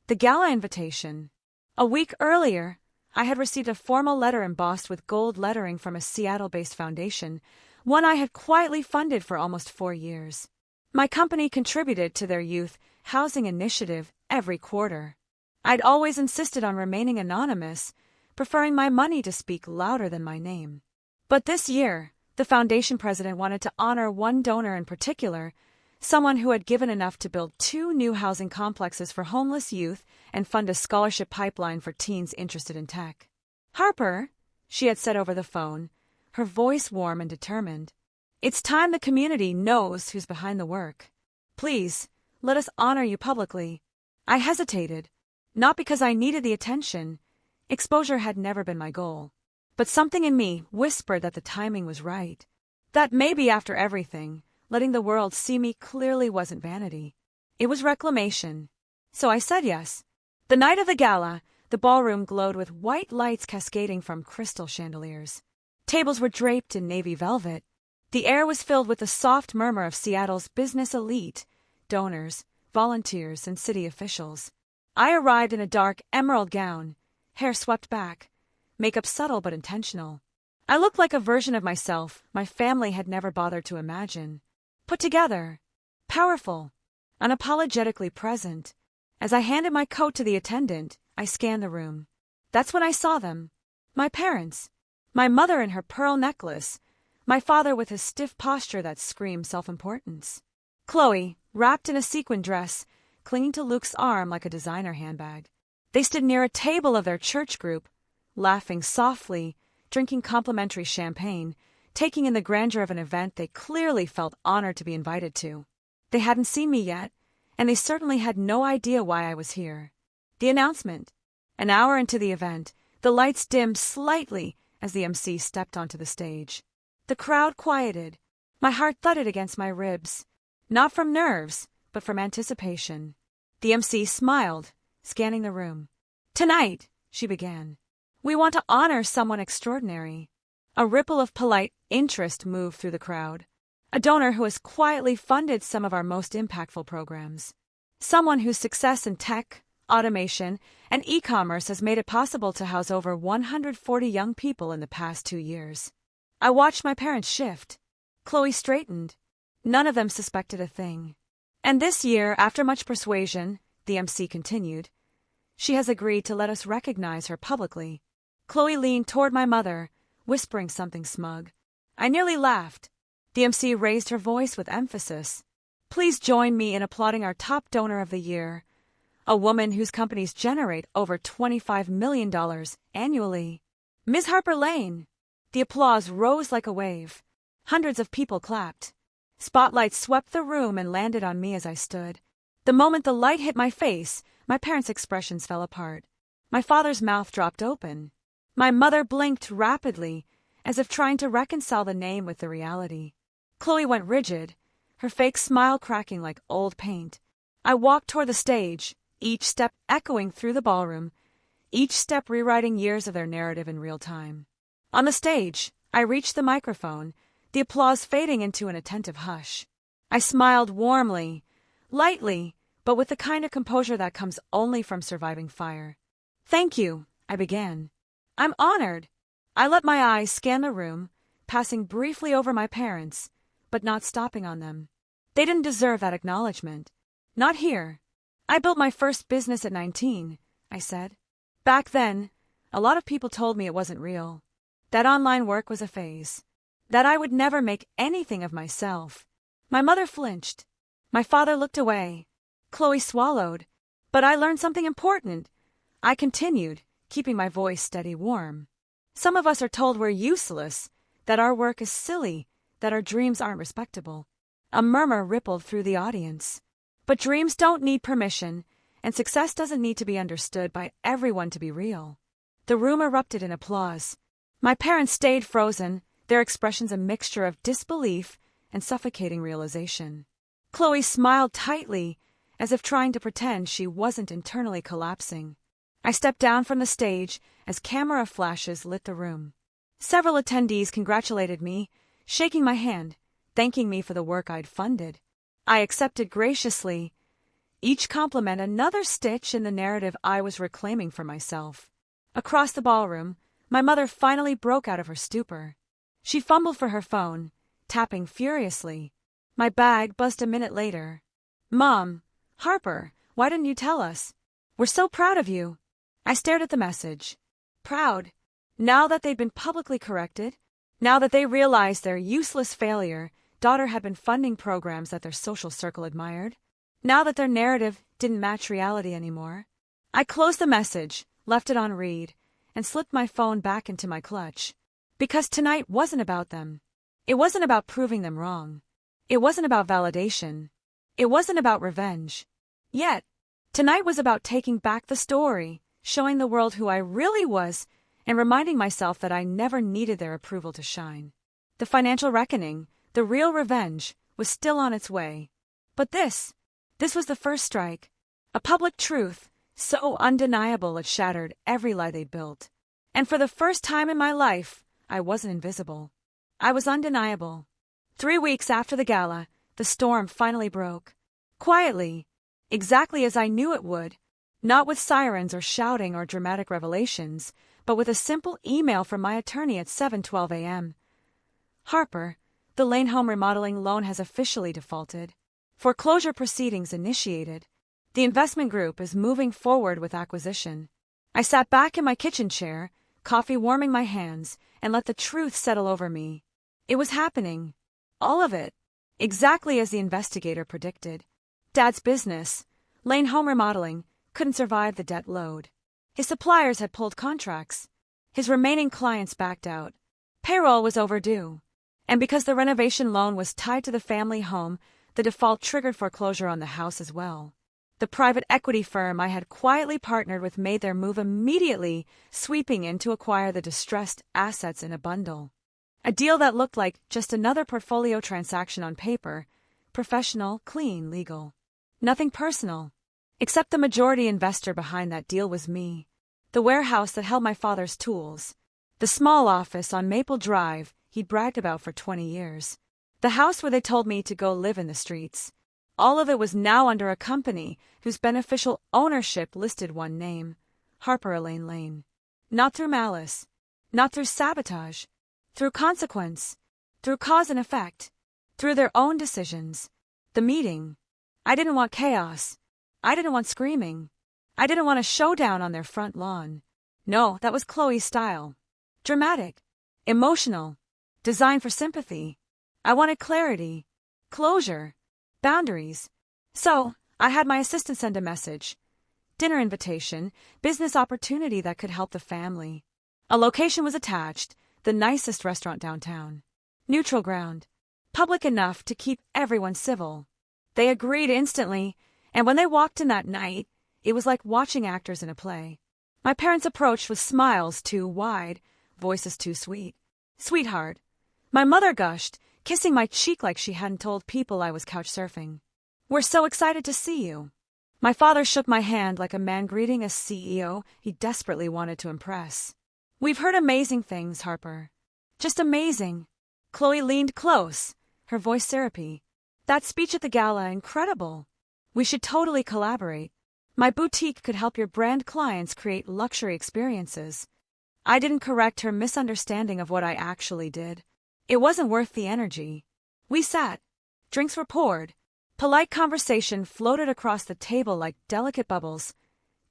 The gala invitation. A week earlier, I had received a formal letter embossed with gold lettering from a Seattle-based foundation, one I had quietly funded for almost 4 years. My company contributed to their youth housing initiative every quarter. I'd always insisted on remaining anonymous, preferring my money to speak louder than my name. But this year, the foundation president wanted to honor one donor in particular, someone who had given enough to build 2 new housing complexes for homeless youth and fund a scholarship pipeline for teens interested in tech. "Harper," she had said over the phone, her voice warm and determined, "it's time the community knows who's behind the work. Please, let us honor you publicly." I hesitated, not because I needed the attention. Exposure had never been my goal. But something in me whispered that the timing was right. That maybe after everything, letting the world see me clearly wasn't vanity. It was reclamation. So I said yes. The night of the gala, the ballroom glowed with white lights cascading from crystal chandeliers. Tables were draped in navy velvet. The air was filled with the soft murmur of Seattle's business elite, donors, volunteers, and city officials. I arrived in a dark emerald gown, hair swept back, makeup subtle but intentional. I looked like a version of myself my family had never bothered to imagine. Put together, powerful, unapologetically present. As I handed my coat to the attendant, I scanned the room. That's when I saw them. My parents. My mother in her pearl necklace. My father with his stiff posture that screamed self-importance. Chloe, wrapped in a sequin dress, clinging to Luke's arm like a designer handbag. They stood near a table of their church group, laughing softly, drinking complimentary champagne, taking in the grandeur of an event they clearly felt honored to be invited to. They hadn't seen me yet, and they certainly had no idea why I was here. The announcement. An hour into the event, the lights dimmed slightly as the MC stepped onto the stage. The crowd quieted. My heart thudded against my ribs. Not from nerves, but from anticipation. The MC smiled, scanning the room. "Tonight," she began, "we want to honor someone extraordinary." A ripple of polite interest moved through the crowd. A donor who has quietly funded some of our most impactful programs. Someone whose success in tech, automation, and e-commerce has made it possible to house over 140 young people in the past 2 years. I watched my parents shift. Chloe straightened. None of them suspected a thing. "And this year, after much persuasion," the MC continued, "she has agreed to let us recognize her publicly." Chloe leaned toward my mother, whispering something smug. I nearly laughed. The MC raised her voice with emphasis. "Please join me in applauding our top donor of the year, a woman whose companies generate over $25 million annually. Ms. Harper Lane." The applause rose like a wave. Hundreds of people clapped. Spotlights swept the room and landed on me as I stood. The moment the light hit my face, my parents' expressions fell apart. My father's mouth dropped open. My mother blinked rapidly, as if trying to reconcile the name with the reality. Chloe went rigid, her fake smile cracking like old paint. I walked toward the stage, each step echoing through the ballroom, each step rewriting years of their narrative in real time. On the stage, I reached the microphone, the applause fading into an attentive hush. I smiled warmly, lightly, but with the kind of composure that comes only from surviving fire. "Thank you," I began. "I'm honored." I let my eyes scan the room, passing briefly over my parents, but not stopping on them. They didn't deserve that acknowledgement. Not here. "I built my first business at 19, I said. Back then, a lot of people told me it wasn't real. That online work was a phase. That I would never make anything of myself. My mother flinched. My father looked away. Chloe swallowed. But I learned something important. I continued, keeping my voice steady warm. Some of us are told we're useless, that our work is silly, that our dreams aren't respectable. A murmur rippled through the audience. But dreams don't need permission, and success doesn't need to be understood by everyone to be real. The room erupted in applause. My parents stayed frozen, their expressions a mixture of disbelief and suffocating realization. Chloe smiled tightly, as if trying to pretend she wasn't internally collapsing. I stepped down from the stage as camera flashes lit the room. Several attendees congratulated me, shaking my hand, thanking me for the work I'd funded. I accepted graciously, each compliment another stitch in the narrative I was reclaiming for myself. Across the ballroom, my mother finally broke out of her stupor. She fumbled for her phone, tapping furiously. My bag buzzed a minute later. "Mom, Harper, why didn't you tell us? We're so proud of you." I stared at the message. Proud. Now that they'd been publicly corrected, now that they realized their useless failure, daughter had been funding programs that their social circle admired. Now that their narrative didn't match reality anymore, I closed the message, left it on read, and slipped my phone back into my clutch. Because tonight wasn't about them. It wasn't about proving them wrong. It wasn't about validation. It wasn't about revenge. Yet, tonight was about taking back the story, showing the world who I really was, and reminding myself that I never needed their approval to shine. The financial reckoning, the real revenge, was still on its way. But this was the first strike. A public truth, so undeniable it shattered every lie they'd built. And for the first time in my life, I wasn't invisible. I was undeniable. 3 weeks after the gala, the storm finally broke. Quietly, exactly as I knew it would, not with sirens or shouting or dramatic revelations, but with a simple email from my attorney at 7:12 a.m. Harper, the Lane home remodeling loan has officially defaulted. Foreclosure proceedings initiated. The investment group is moving forward with acquisition. I sat back in my kitchen chair, coffee warming my hands, and let the truth settle over me. It was happening. All of it. Exactly as the investigator predicted. Dad's business, Lane Home Remodeling, couldn't survive the debt load. His suppliers had pulled contracts. His remaining clients backed out. Payroll was overdue. And because the renovation loan was tied to the family home, the default triggered foreclosure on the house as well. The private equity firm I had quietly partnered with made their move immediately, sweeping in to acquire the distressed assets in a bundle. A deal that looked like just another portfolio transaction on paper, professional, clean, legal. Nothing personal. Except the majority investor behind that deal was me. The warehouse that held my father's tools. The small office on Maple Drive he'd bragged about for 20 years. The house where they told me to go live in the streets. All of it was now under a company whose beneficial ownership listed one name, Harper Elaine Lane. Not through malice, not through sabotage, through consequence, through cause and effect, through their own decisions. The meeting. I didn't want chaos. I didn't want screaming. I didn't want a showdown on their front lawn. No, that was Chloe's style. Dramatic, emotional, designed for sympathy. I wanted clarity, closure, boundaries. So, I had my assistant send a message. Dinner invitation, business opportunity that could help the family. A location was attached, the nicest restaurant downtown. Neutral ground. Public enough to keep everyone civil. They agreed instantly, and when they walked in that night, it was like watching actors in a play. My parents approached with smiles too wide, voices too sweet. Sweetheart. My mother gushed, kissing my cheek like she hadn't told people I was couch surfing. We're so excited to see you. My father shook my hand like a man greeting a CEO he desperately wanted to impress. We've heard amazing things, Harper. Just amazing. Chloe leaned close, her voice syrupy. That speech at the gala, incredible. We should totally collaborate. My boutique could help your brand clients create luxury experiences. I didn't correct her misunderstanding of what I actually did. It wasn't worth the energy. We sat. Drinks were poured. Polite conversation floated across the table like delicate bubbles,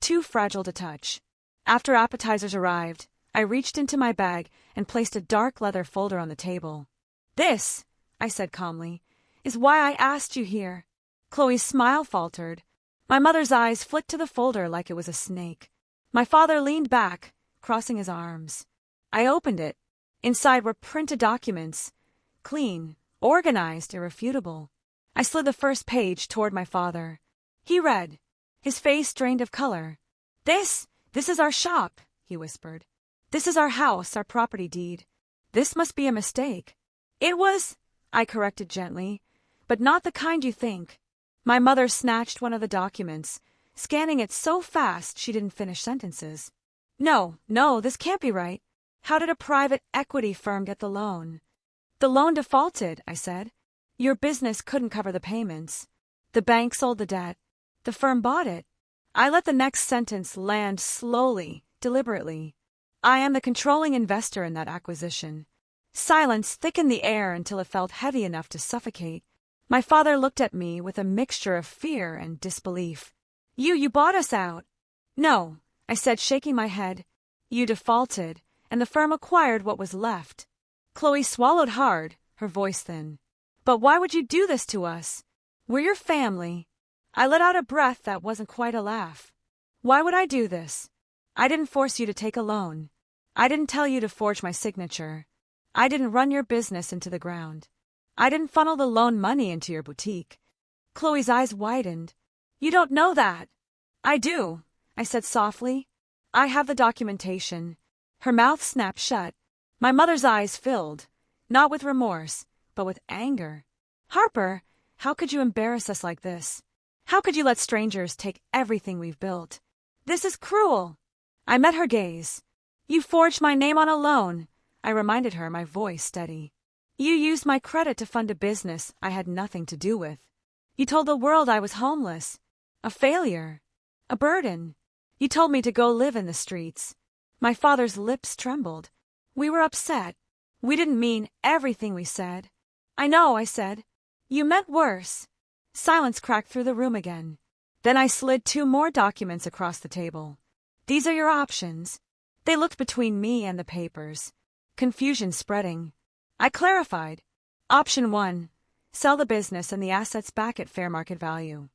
too fragile to touch. After appetizers arrived, I reached into my bag and placed a dark leather folder on the table. This, I said calmly, is why I asked you here. Chloe's smile faltered. My mother's eyes flicked to the folder like it was a snake. My father leaned back, crossing his arms. I opened it. Inside were printed documents. Clean, organized, irrefutable. I slid the first page toward my father. He read. His face drained of color. This is our shop, he whispered. This is our house, our property deed. This must be a mistake. It was, I corrected gently, but not the kind you think. My mother snatched one of the documents, scanning it so fast she didn't finish sentences. No, this can't be right. How did a private equity firm get the loan? The loan defaulted, I said. Your business couldn't cover the payments. The bank sold the debt. The firm bought it. I let the next sentence land slowly, deliberately. I am the controlling investor in that acquisition. Silence thickened the air until it felt heavy enough to suffocate. My father looked at me with a mixture of fear and disbelief. You bought us out. No, I said, shaking my head. You defaulted, and the firm acquired what was left. Chloe swallowed hard, her voice thin. But why would you do this to us? We're your family. I let out a breath that wasn't quite a laugh. Why would I do this? I didn't force you to take a loan. I didn't tell you to forge my signature. I didn't run your business into the ground. I didn't funnel the loan money into your boutique. Chloe's eyes widened. You don't know that. I do, I said softly. I have the documentation. Her mouth snapped shut. My mother's eyes filled, not with remorse, but with anger. Harper, how could you embarrass us like this? How could you let strangers take everything we've built? This is cruel. I met her gaze. You forged my name on a loan, I reminded her, my voice steady. You used my credit to fund a business I had nothing to do with. You told the world I was homeless, a failure, a burden. You told me to go live in the streets. My father's lips trembled. We were upset. We didn't mean everything we said. I know, I said. You meant worse. Silence cracked through the room again. Then I slid 2 more documents across the table. These are your options. They looked between me and the papers. Confusion spreading. I clarified. Option 1. Sell the business and the assets back at fair market value.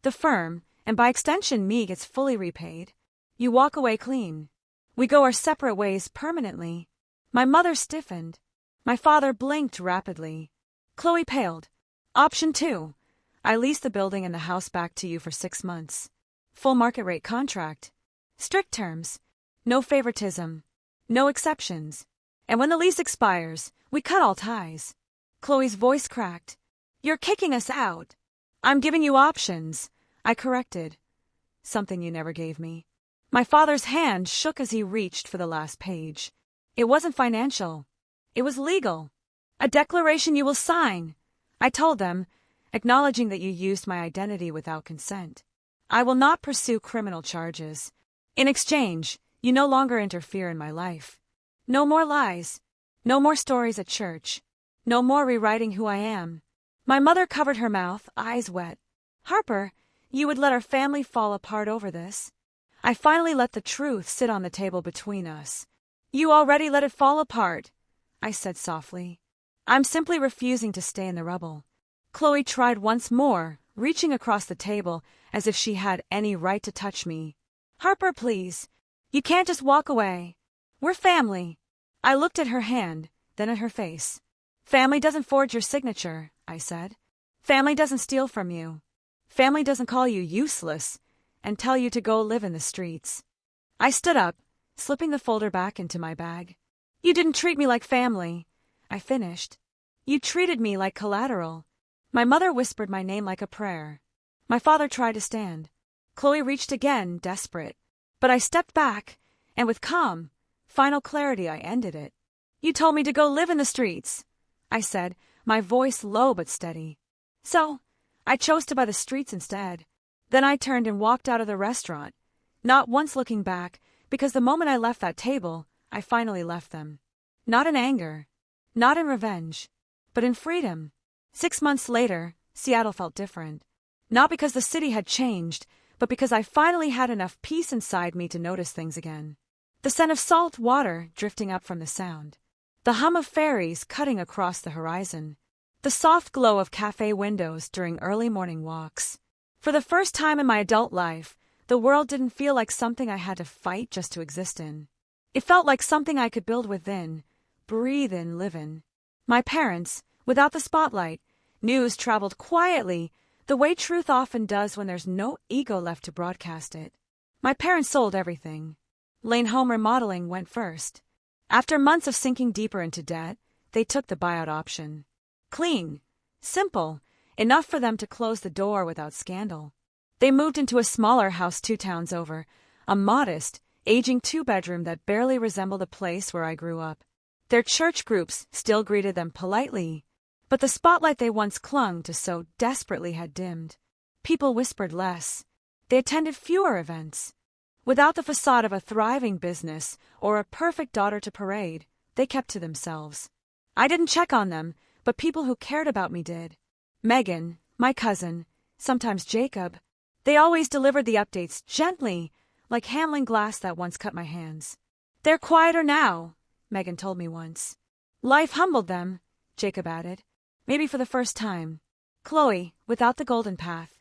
The firm, and by extension me, gets fully repaid. You walk away clean. We go our separate ways permanently. My mother stiffened. My father blinked rapidly. Chloe paled. Option 2. I lease the building and the house back to you for 6 months. Full market rate contract. Strict terms. No favoritism. No exceptions. And when the lease expires, we cut all ties. Chloe's voice cracked. You're kicking us out. I'm giving you options, I corrected. Something you never gave me. My father's hand shook as he reached for the last page. It wasn't financial. It was legal. A declaration you will sign, I told them, acknowledging that you used my identity without consent. I will not pursue criminal charges. In exchange, you no longer interfere in my life. No more lies. No more stories at church. No more rewriting who I am. My mother covered her mouth, eyes wet. Harper, you would let our family fall apart over this? I finally let the truth sit on the table between us. You already let it fall apart, I said softly. I'm simply refusing to stay in the rubble. Chloe tried once more, reaching across the table as if she had any right to touch me. Harper, please. You can't just walk away. We're family. I looked at her hand, then at her face. Family doesn't forge your signature, I said. Family doesn't steal from you. Family doesn't call you useless and tell you to go live in the streets. I stood up, slipping the folder back into my bag. You didn't treat me like family, I finished. You treated me like collateral. My mother whispered my name like a prayer. My father tried to stand. Chloe reached again, desperate. But I stepped back, and with calm, final clarity I ended it. You told me to go live in the streets, I said, my voice low but steady. So, I chose to buy the streets instead. Then I turned and walked out of the restaurant, not once looking back, because the moment I left that table, I finally left them. Not in anger, not in revenge, but in freedom. 6 months later, Seattle felt different. Not because the city had changed, but because I finally had enough peace inside me to notice things again. The scent of salt water drifting up from the sound. The hum of ferries cutting across the horizon. The soft glow of cafe windows during early morning walks. For the first time in my adult life, the world didn't feel like something I had to fight just to exist in. It felt like something I could build within, breathe in, live in. My parents, without the spotlight, news traveled quietly, the way truth often does when there's no ego left to broadcast it. My parents sold everything. Lane Home Remodeling went first. After months of sinking deeper into debt, they took the buyout option. Clean, simple, enough for them to close the door without scandal. They moved into a smaller house 2 towns over, a modest, aging 2-bedroom that barely resembled a place where I grew up. Their church groups still greeted them politely, but the spotlight they once clung to so desperately had dimmed. People whispered less. They attended fewer events. Without the facade of a thriving business or a perfect daughter to parade, they kept to themselves. I didn't check on them, but people who cared about me did. Megan, my cousin, sometimes Jacob. They always delivered the updates gently, like handling glass that once cut my hands. They're quieter now, Megan told me once. Life humbled them, Jacob added. Maybe for the first time. Chloe, without the golden path.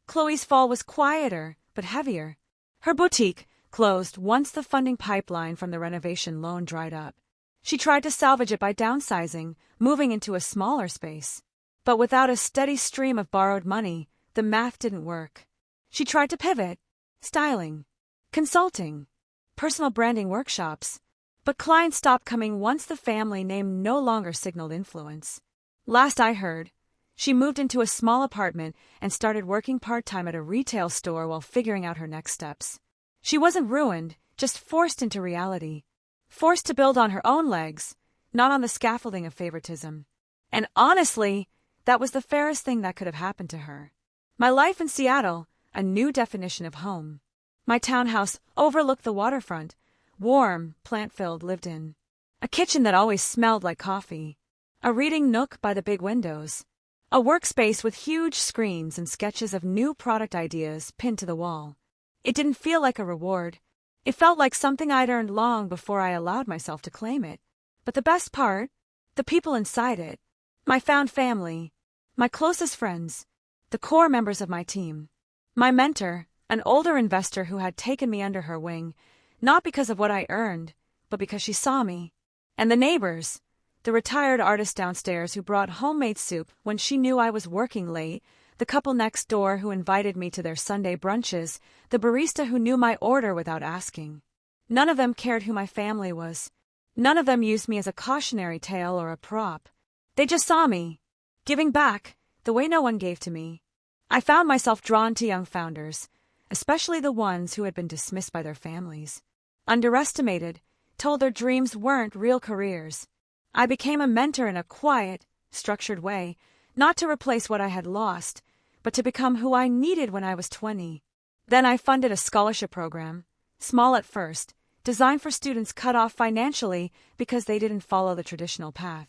Chloe's fall was quieter, but heavier. Her boutique closed once the funding pipeline from the renovation loan dried up. She tried to salvage it by downsizing, moving into a smaller space. But without a steady stream of borrowed money, the math didn't work. She tried to pivot, styling, consulting, personal branding workshops. But clients stopped coming once the family name no longer signaled influence. Last I heard, she moved into a small apartment and started working part-time at a retail store while figuring out her next steps. She wasn't ruined, just forced into reality. Forced to build on her own legs, not on the scaffolding of favoritism. And honestly, that was the fairest thing that could have happened to her. My life in Seattle, a new definition of home. My townhouse overlooked the waterfront, warm, plant-filled, lived in. A kitchen that always smelled like coffee. A reading nook by the big windows. A workspace with huge screens and sketches of new product ideas pinned to the wall. It didn't feel like a reward. It felt like something I'd earned long before I allowed myself to claim it. But the best part? The people inside it. My found family. My closest friends. The core members of my team. My mentor, an older investor who had taken me under her wing, not because of what I earned, but because she saw me. And the neighbors. The retired artist downstairs who brought homemade soup when she knew I was working late, the couple next door who invited me to their Sunday brunches, the barista who knew my order without asking. None of them cared who my family was. None of them used me as a cautionary tale or a prop. They just saw me, giving back, the way no one gave to me. I found myself drawn to young founders, especially the ones who had been dismissed by their families. Underestimated, told their dreams weren't real careers. I became a mentor in a quiet, structured way, not to replace what I had lost, but to become who I needed when I was 20. Then I funded a scholarship program, small at first, designed for students cut off financially because they didn't follow the traditional path.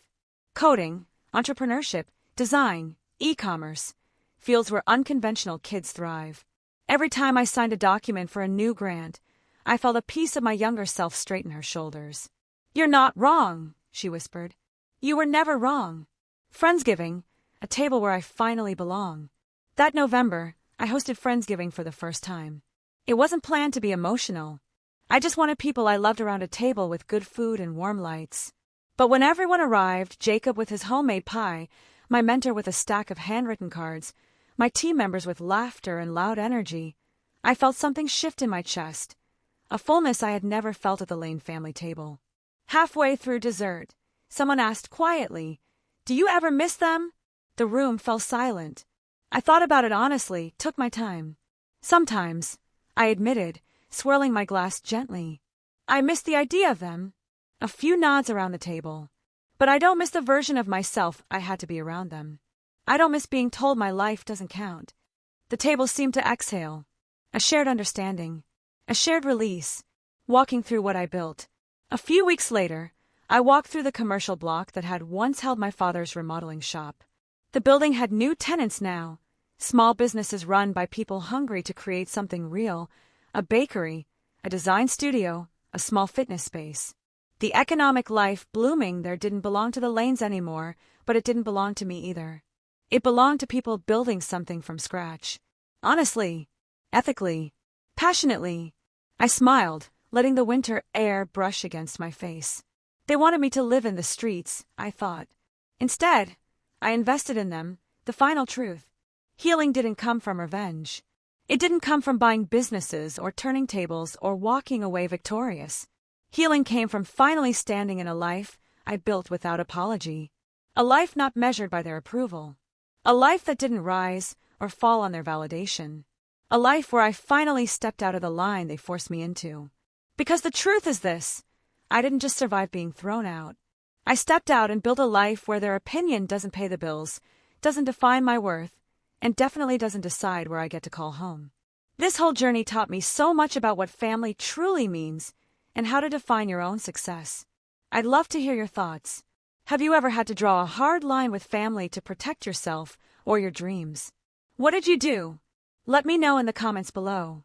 Coding, entrepreneurship, design, e-commerce, fields where unconventional kids thrive. Every time I signed a document for a new grant, I felt a piece of my younger self straighten her shoulders. "You're not wrong," she whispered. "You were never wrong." Friendsgiving, a table where I finally belong. That November, I hosted Friendsgiving for the first time. It wasn't planned to be emotional. I just wanted people I loved around a table with good food and warm lights. But when everyone arrived, Jacob with his homemade pie, my mentor with a stack of handwritten cards, my team members with laughter and loud energy, I felt something shift in my chest, a fullness I had never felt at the Lane family table. Halfway through dessert, someone asked quietly, "Do you ever miss them?" The room fell silent. I thought about it honestly, took my time. Sometimes, I admitted, swirling my glass gently. I miss the idea of them. A few nods around the table. But I don't miss the version of myself I had to be around them. I don't miss being told my life doesn't count. The table seemed to exhale. A shared understanding. A shared release. Walking through what I built. A few weeks later, I walked through the commercial block that had once held my father's remodeling shop. The building had new tenants now. Small businesses run by people hungry to create something real. A bakery, a design studio, a small fitness space. The economic life blooming there didn't belong to the Lanes anymore, but it didn't belong to me either. It belonged to people building something from scratch. Honestly, ethically, passionately. I smiled, letting the winter air brush against my face. They wanted me to live in the streets, I thought. Instead, I invested in them, the final truth. Healing didn't come from revenge. It didn't come from buying businesses or turning tables or walking away victorious. Healing came from finally standing in a life I built without apology. A life not measured by their approval. A life that didn't rise or fall on their validation. A life where I finally stepped out of the line they forced me into. Because the truth is this, I didn't just survive being thrown out. I stepped out and built a life where their opinion doesn't pay the bills, doesn't define my worth, and definitely doesn't decide where I get to call home. This whole journey taught me so much about what family truly means and how to define your own success. I'd love to hear your thoughts. Have you ever had to draw a hard line with family to protect yourself or your dreams? What did you do? Let me know in the comments below.